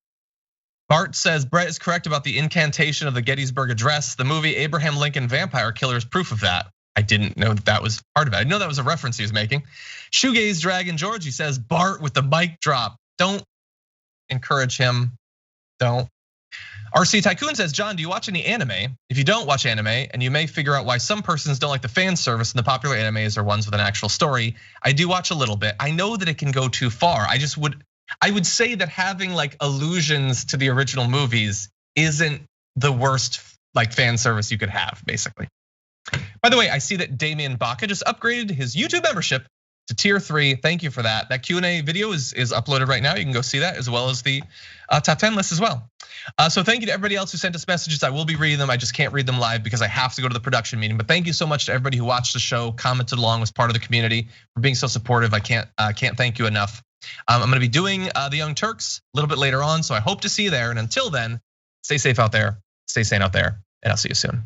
Bart says, Brett is correct about the incantation of the Gettysburg Address. The movie Abraham Lincoln Vampire Killer is proof of that. I didn't know that was part of it. I know that was a reference he was making. Shoegaze Dragon Georgie says, Bart with the mic drop. Don't encourage him, don't. RC Tycoon says, John, do you watch any anime? If you don't watch anime, and you may figure out why some persons don't like the fan service and the popular animes are ones with an actual story, I do watch a little bit. I know that it can go too far. I would say that having like allusions to the original movies isn't the worst like fan service you could have, basically. By the way, I see that Damian Baca just upgraded his YouTube membership to tier 3. Thank you for that. That Q&A video is uploaded right now. You can go see that as well as the top 10 list as well. So thank you to everybody else who sent us messages. I will be reading them. I just can't read them live because I have to go to the production meeting. But thank you so much to everybody who watched the show, commented along, was part of the community, for being so supportive. I can't thank you enough. I'm gonna be doing the Young Turks a little bit later on, so I hope to see you there. And until then, stay safe out there, stay sane out there, and I'll see you soon.